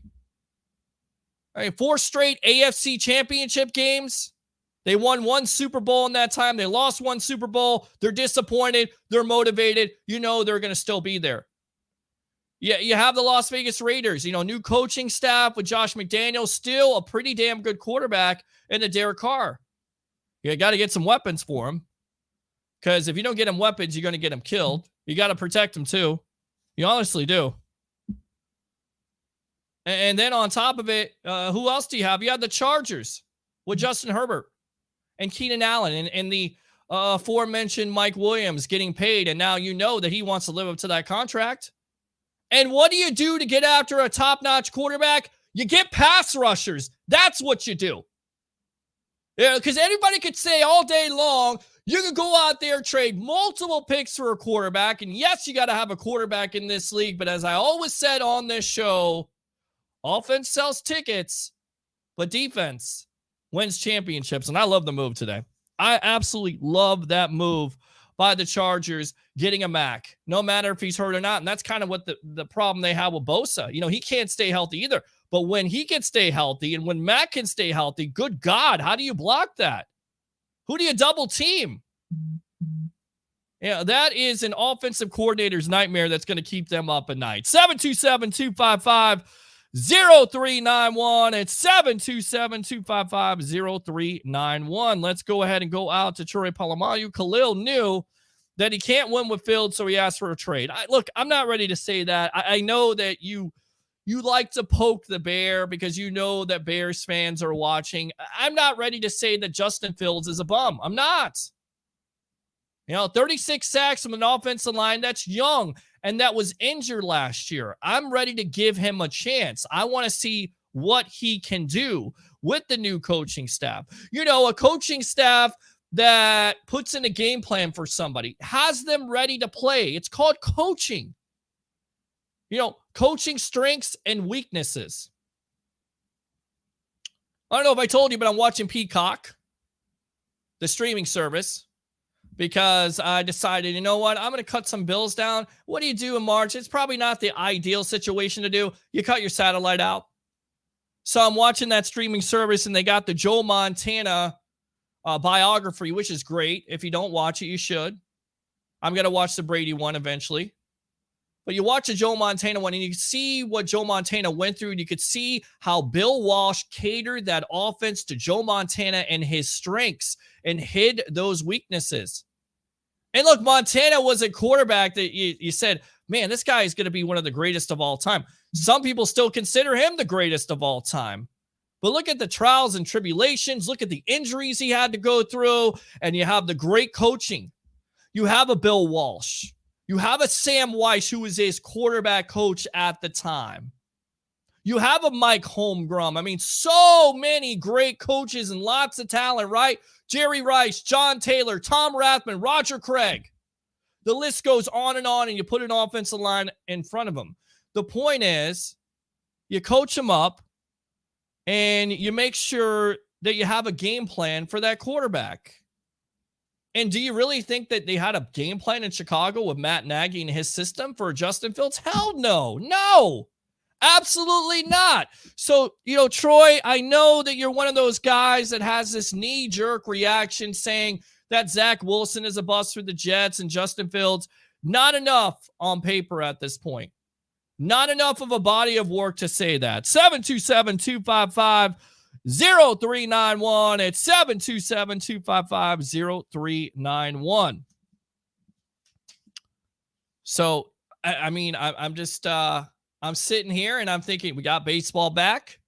S4: All right, 4 straight AFC championship games. They won 1 Super Bowl in that time. They lost 1 Super Bowl. They're disappointed. They're motivated. You know they're going to still be there. Yeah, you have the Las Vegas Raiders, new coaching staff with Josh McDaniels, still a pretty damn good quarterback in the Derek Carr. You got to get some weapons for him, because if you don't get him weapons, you're going to get him killed. You got to protect him too. You honestly do. And then on top of it, who else do you have? You have the Chargers with Justin Herbert and Keenan Allen and the aforementioned Mike Williams getting paid. And now you know that he wants to live up to that contract. And what do you do to get after a top-notch quarterback? You get pass rushers. That's what you do. Yeah, because anybody could say all day long, you can go out there, trade multiple picks for a quarterback. And yes, you got to have a quarterback in this league. But as I always said on this show, offense sells tickets, but defense wins championships. And I love the move today. I absolutely love that move by the Chargers getting a Mac, no matter if he's hurt or not. And that's kind of what the problem they have with Bosa. He can't stay healthy either. But when he can stay healthy and when Mac can stay healthy, good God, how do you block that? Who do you double team? Yeah, that is an offensive coordinator's nightmare that's going to keep them up at night. 727-255-0391. It's 727-255-0391. Let's go ahead and go out to Troy Polamalu. Khalil knew that he can't win with Fields, so he asked for a trade. Look, I'm not ready to say that. I know that you like to poke the bear because you know that Bears fans are watching. I'm not ready to say that Justin Fields is a bum. I'm not. 36 sacks from an offensive line, that's young, and that was injured last year. I'm ready to give him a chance. I want to see what he can do with the new coaching staff. A coaching staff that puts in a game plan for somebody, has them ready to play. It's called coaching. Coaching strengths and weaknesses. I don't know if I told you, but I'm watching Peacock, the streaming service, because I decided, I'm going to cut some bills down. What do you do in March? It's probably not the ideal situation to do. You cut your satellite out. So I'm watching that streaming service, and they got the Joe Montana biography, which is great. If you don't watch it, you should. I'm going to watch the Brady one eventually. But you watch the Joe Montana one, and you see what Joe Montana went through, and you could see how Bill Walsh catered that offense to Joe Montana and his strengths and hid those weaknesses. And look, Montana was a quarterback that you said, man, this guy is going to be one of the greatest of all time. Some people still consider him the greatest of all time. But look at the trials and tribulations. Look at the injuries he had to go through. And you have the great coaching. You have a Bill Walsh. You have a Sam Weiss, who was his quarterback coach at the time. You have a Mike Holmgren. So many great coaches and lots of talent, right? Jerry Rice, John Taylor, Tom Rathman, Roger Craig. The list goes on, and you put an offensive line in front of them. The point is, you coach them up, and you make sure that you have a game plan for that quarterback. And do you really think that they had a game plan in Chicago with Matt Nagy and his system for Justin Fields? Hell no. No. Absolutely not. So, Troy, I know that you're one of those guys that has this knee-jerk reaction saying that Zach Wilson is a bust for the Jets and Justin Fields. Not enough on paper at this point. Not enough of a body of work to say that. 727-255-0391. It's 727-255-0391. So, I'm just... I'm sitting here and I'm thinking, we got baseball back.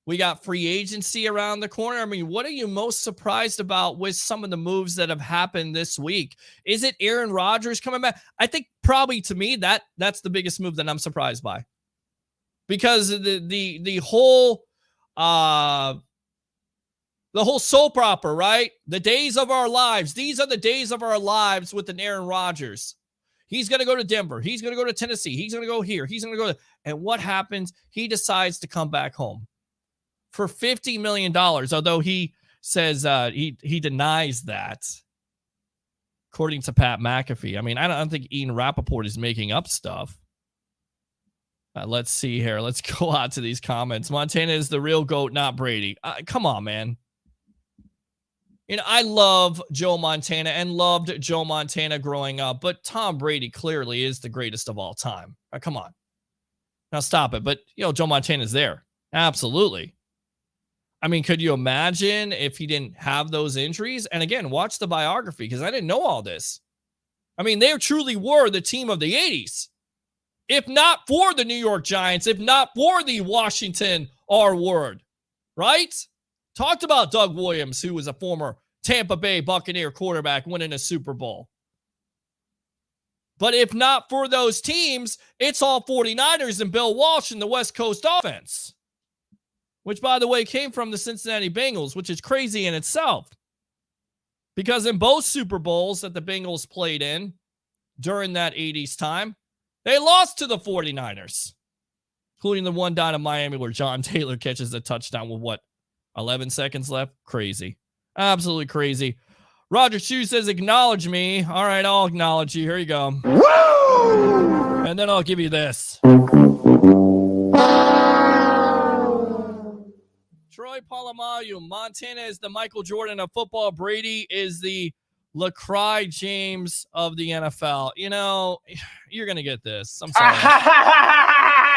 S4: We got free agency around the corner. What are you most surprised about with some of the moves that have happened this week? Is it Aaron Rodgers coming back? I think probably, to me, that's the biggest move that I'm surprised by. Because the whole soap opera, right? The days of our lives. These are the days of our lives with an Aaron Rodgers. He's going to go to Denver. He's going to go to Tennessee. He's going to go here. He's going to go to, and what happens? He decides to come back home for $50 million, although he says he denies that, according to Pat McAfee. I mean, I don't think Ian Rappaport is making up stuff. Let's see here. Let's go out to these comments. Montana is the real GOAT, not Brady. Come on, man. I love Joe Montana and loved Joe Montana growing up, but Tom Brady clearly is the greatest of all time. Come on. Now stop it. But, Joe Montana's there. Absolutely. I mean, could you imagine if he didn't have those injuries? And again, watch the biography because I didn't know all this. I mean, they truly were the team of the 80s. If not for the New York Giants, if not for the Washington R-word, right? Talked about Doug Williams, who was a former Tampa Bay Buccaneer quarterback winning a Super Bowl. But if not for those teams, it's all 49ers and Bill Walsh in the West Coast offense, which, by the way, came from the Cincinnati Bengals, which is crazy in itself. Because in both Super Bowls that the Bengals played in during that 80s time, they lost to the 49ers, including the one down in Miami where John Taylor catches a touchdown with 11 seconds left? Crazy. Absolutely crazy. Roger Chu says, acknowledge me. All right, I'll acknowledge you. Here you go. Woo! And then I'll give you this. Troy Polamalu, Montana is the Michael Jordan of football. Brady is the LaCry James of the NFL. You're going to get this. I'm sorry.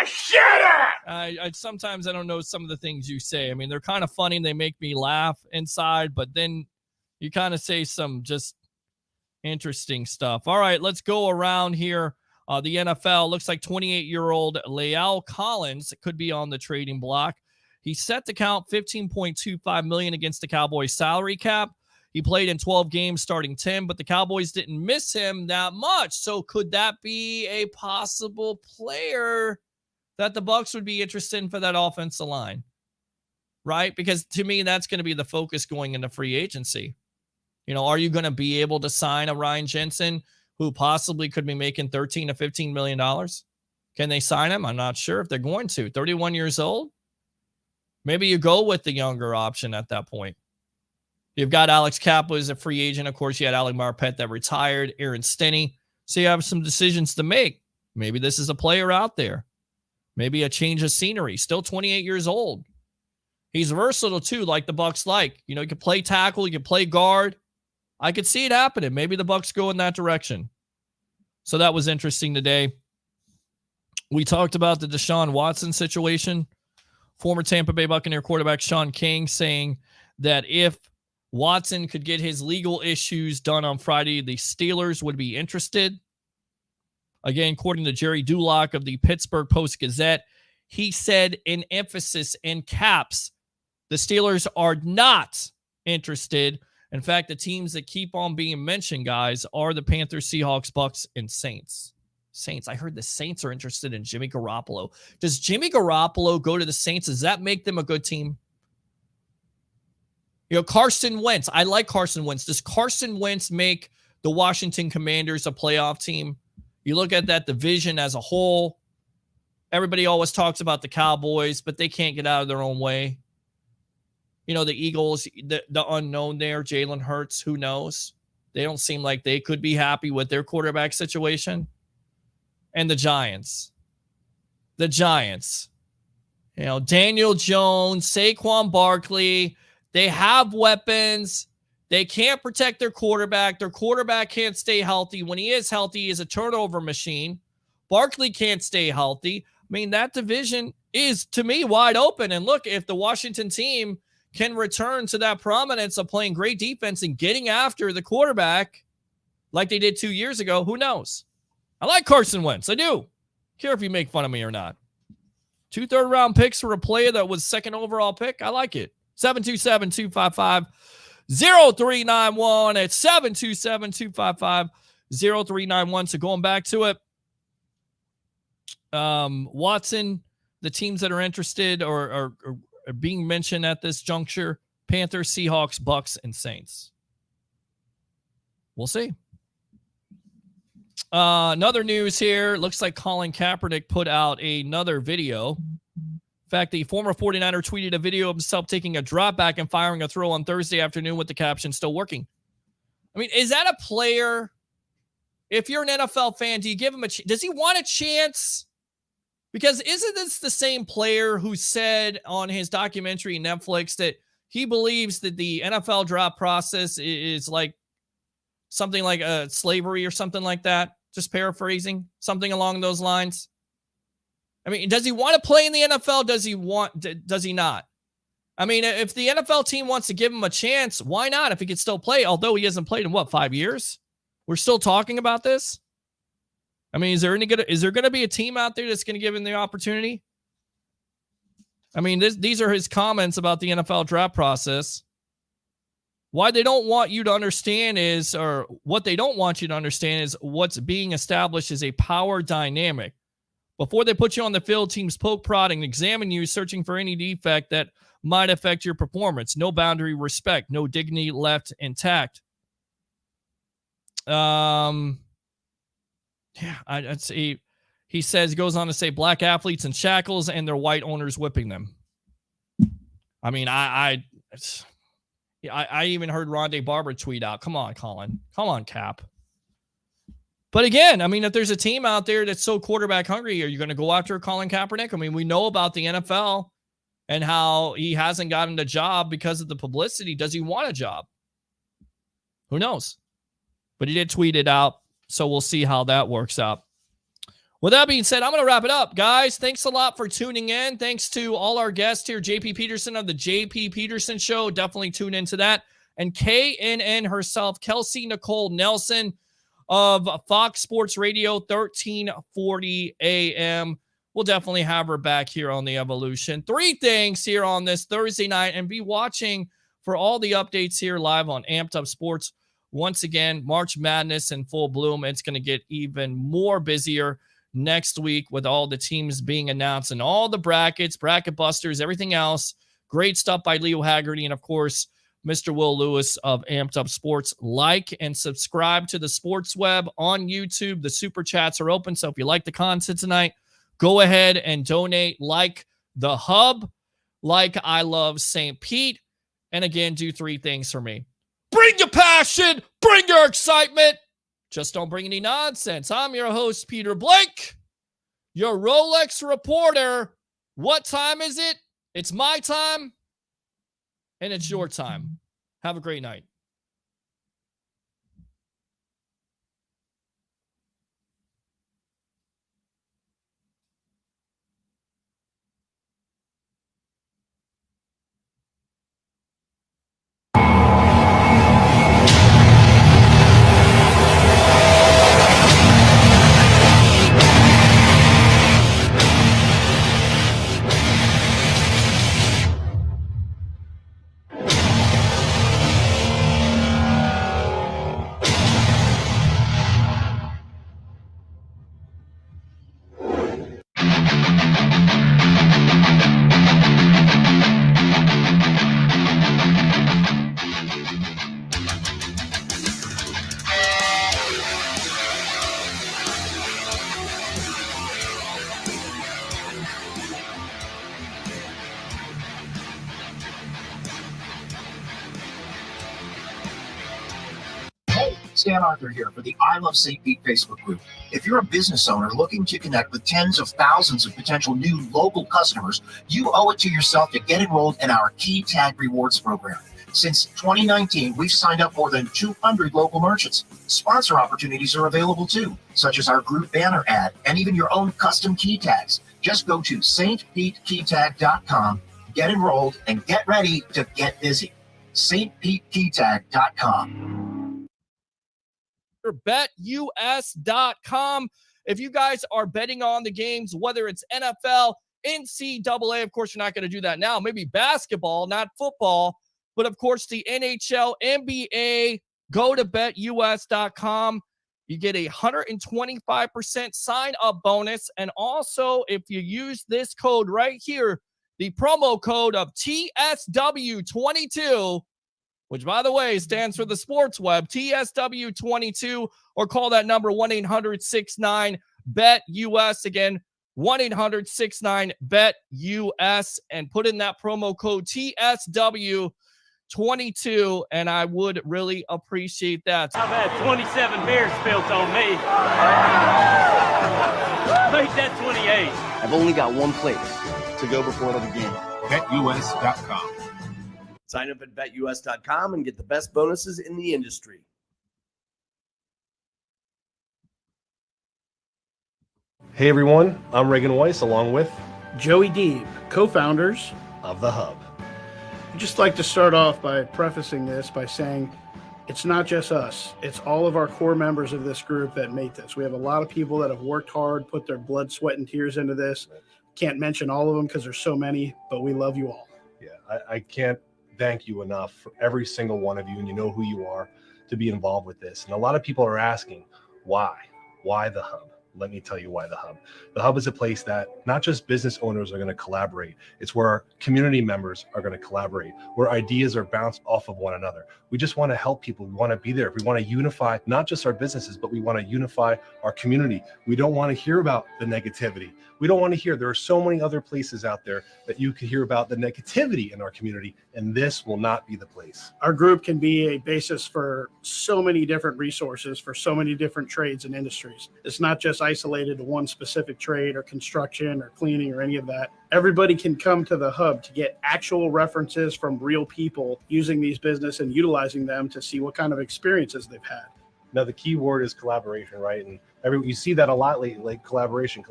S5: Shut up!
S4: Sometimes I don't know some of the things you say. I mean, they're kind of funny and they make me laugh inside, but then you kind of say some just interesting stuff. All right, let's go around here. The NFL looks like 28-year-old Landon Collins could be on the trading block. He's set to count $15.25 million against the Cowboys salary cap. He played in 12 games, starting 10, but the Cowboys didn't miss him that much. So could that be a possible player that the Bucs would be interested in for that offensive line? Right? Because to me, that's going to be the focus going into free agency. Are you going to be able to sign a Ryan Jensen who possibly could be making $13 to $15 million? Can they sign him? I'm not sure if they're going to. 31 years old? Maybe you go with the younger option at that point. You've got Alex Kappa as a free agent. Of course, you had Alec Marpet that retired, Aaron Stinney. So you have some decisions to make. Maybe this is a player out there. Maybe a change of scenery. Still 28 years old. He's versatile too, like the Bucs like. You can play tackle, you can play guard. I could see it happening. Maybe the Bucs go in that direction. So that was interesting today. We talked about the Deshawn Watson situation. Former Tampa Bay Buccaneer quarterback Sean King saying that if Watson could get his legal issues done on Friday, the Steelers would be interested. Again, according to Jerry Dulac of the Pittsburgh Post-Gazette, he said in emphasis, in caps, the Steelers are not interested. In fact, the teams that keep on being mentioned, guys, are the Panthers, Seahawks, Bucks, and Saints. Saints. I heard the Saints are interested in Jimmy Garoppolo. Does Jimmy Garoppolo go to the Saints? Does that make them a good team? Carson Wentz. I like Carson Wentz. Does Carson Wentz make the Washington Commanders a playoff team? You look at that division as a whole. Everybody always talks about the Cowboys, but they can't get out of their own way. The Eagles, the unknown there, Jalen Hurts, who knows? They don't seem like they could be happy with their quarterback situation. And the Giants. Daniel Jones, Saquon Barkley, they have weapons. They can't protect their quarterback. Their quarterback can't stay healthy. When he is healthy, he is a turnover machine. Barkley can't stay healthy. I mean, that division is, to me, wide open. And look, if the Washington team can return to that prominence of playing great defense and getting after the quarterback like they did 2 years ago, who knows? I like Carson Wentz. I do. Care if you make fun of me or not. 2 third-round picks for a player that was second overall pick. I like it. 727-255-0391. It's 727-255-0391. So going back to it, Watson, the teams that are interested or are being mentioned at this juncture, Panthers, Seahawks, Bucks, and Saints. We'll see. Another news here. Looks like Colin Kaepernick put out another video. In fact, the former 49er tweeted a video of himself taking a drop back and firing a throw on Thursday afternoon with the caption, "Still working." I mean, is that a player? If you're an NFL fan, do you give him a chance? Does he want a chance? Because isn't this the same player who said on his documentary Netflix that he believes that the NFL draft process is like something like slavery or something like that? Just paraphrasing, something along those lines. I mean, does he want to play in the NFL? Does he not? I mean, if the NFL team wants to give him a chance, why not? If he could still play, although he hasn't played in 5 years? We're still talking about this. I mean, is there going to be a team out there that's going to give him the opportunity? I mean, these are his comments about the NFL draft process. Why they don't want you to understand is, or what they don't want you to understand is what's being established is a power dynamic. Before they put you on the field, teams poke, prod, and examine you, searching for any defect that might affect your performance. No boundary respect, no dignity left intact. I'd say he goes on to say black athletes in shackles and their white owners whipping them. I mean, I even heard Rondé Barber tweet out, "Come on, Colin. Come on, Cap." But again, I mean, if there's a team out there that's so quarterback hungry, are you going to go after Colin Kaepernick? I mean, we know about the NFL and how he hasn't gotten a job because of the publicity. Does he want a job? Who knows? But he did tweet it out, so we'll see how that works out. With that being said, I'm going to wrap it up. Guys, thanks a lot for tuning in. Thanks to all our guests here, JP Peterson of the JP Peterson Show. Definitely tune into that. And KNN herself, Kelsey Nicole Nelson of Fox Sports Radio, 1340 AM. We'll definitely have her back here on The Evolution. 3 things here on this Thursday night, and be watching for all the updates here live on Amped Up Sports. Once again, March Madness in full bloom. It's going to get even more busier next week with all the teams being announced and all the brackets, bracket busters, everything else. Great stuff by Leo Haggerty and, of course, Mr. Will Lewis of Amped Up Sports. Like and subscribe to the Sports Web on YouTube. The super chats are open, so if you like the content tonight, go ahead and donate. Like the Hub, like I Love St. Pete, and again, do 3 things for me. Bring your passion, bring your excitement. Just don't bring any nonsense. I'm your host, Peter Blake, your Rolex reporter. What time is it? It's my time, and it's your time. Have a great night.
S1: Stan Arthur here for the I Love St. Pete Facebook group. If you're a business owner looking to connect with tens of thousands of potential new local customers, you owe it to yourself to get enrolled in our Key Tag Rewards program. Since 2019, we've signed up more than 200 local merchants. Sponsor opportunities are available too, such as our group banner ad and even your own custom key tags. Just go to stpetekeytag.com, get enrolled, and get ready to get busy. stpetekeytag.com.
S4: BetUS.com. If you guys are betting on the games, whether it's NFL, NCAA, of course, you're not going to do that now. Maybe basketball, not football, but of course, the NHL, NBA, go to BetUS.com. You get a 125% sign-up bonus. And also, if you use this code right here, the promo code of TSW22, which, by the way, stands for the Sports Web, TSW22, or call that number 1-800-69-BET-US. Again, 1-800-69-BET-US, and put in that promo code TSW22, and I would really appreciate that.
S5: I've had 27 beers spilt on me. Make that 28.
S6: I've only got one place
S7: To go before the game. BetUS.com.
S6: Sign up at betus.com and get the best bonuses in the industry.
S2: Hey everyone, I'm Reagan Weiss along with
S3: Joey Deeb, co-founders.
S2: of The Hub.
S3: I'd just like to start off by prefacing this by saying it's not just us. It's all of our core members of this group that make this. We have a lot of people that have worked hard, put their blood, sweat, and tears into this. Can't mention all of them because there's so many, but we love you all.
S2: Yeah, I can't thank you enough for every single one of you, and you know who you are, to be involved with this. And a lot of people are asking, why? Why The Hub? Let me tell you why The Hub. The Hub is a place that not just business owners are going to collaborate. It's where our community members are going to collaborate, where ideas are bounced off of one another. We just want to help people. We want to be there. We want to unify not just our businesses, but we want to unify our community. We don't want to hear about the negativity. We don't want to hear. There are so many other places out there that you can hear about the negativity in our community, and this will not be the place.
S3: Our group can be a basis for so many different resources for so many different trades and industries. It's not just isolated to one specific trade or construction or cleaning or any of that. Everybody can come to the Hub to get actual references from real people using these business and utilizing them to see what kind of experiences they've had.
S2: Now, the key word is collaboration, right? And you see that a lot lately, like collaboration.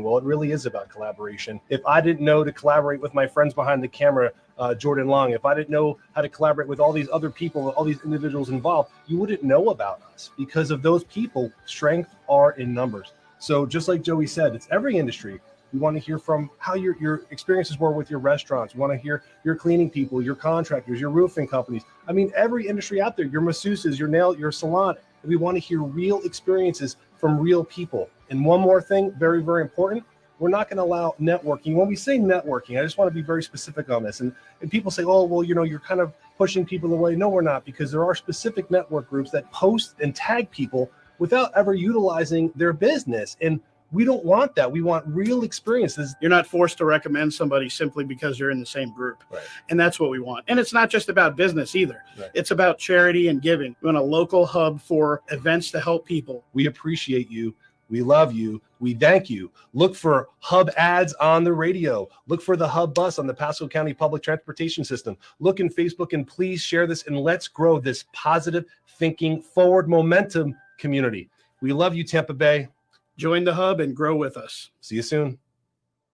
S2: Well, it really is about collaboration. If I didn't know to collaborate with my friends behind the camera, Jordan Long, if I didn't know how to collaborate with all these other people, all these individuals involved, you wouldn't know about us because of those people. Strength are in numbers. So just like Joey said, it's every industry. We want to hear from how your experiences were with your restaurants. We want to hear your cleaning people, your contractors, your roofing companies. I mean, every industry out there, your masseuses, your salon. We want to hear real experiences from real people. And one more thing, very, very important, we're not going to allow networking. When we say networking, I just want to be very specific on this. And people say, oh, well, you're kind of pushing people away. No, we're not, because there are specific network groups that post and tag people without ever utilizing their business. And we don't want that. We want real experiences.
S3: You're not forced to recommend somebody simply because you're in the same group.
S2: Right.
S3: And that's what we want. And it's not just about business either.
S2: Right.
S3: It's about charity and giving. We want a local hub for events to help people.
S2: We appreciate you. We love you. We thank you. Look for Hub ads on the radio. Look for the Hub bus on the Pasco County Public Transportation System. Look in Facebook and please share this, and let's grow this positive thinking, forward momentum community. We love you, Tampa Bay.
S3: Join the Hub and grow with us.
S2: See you soon.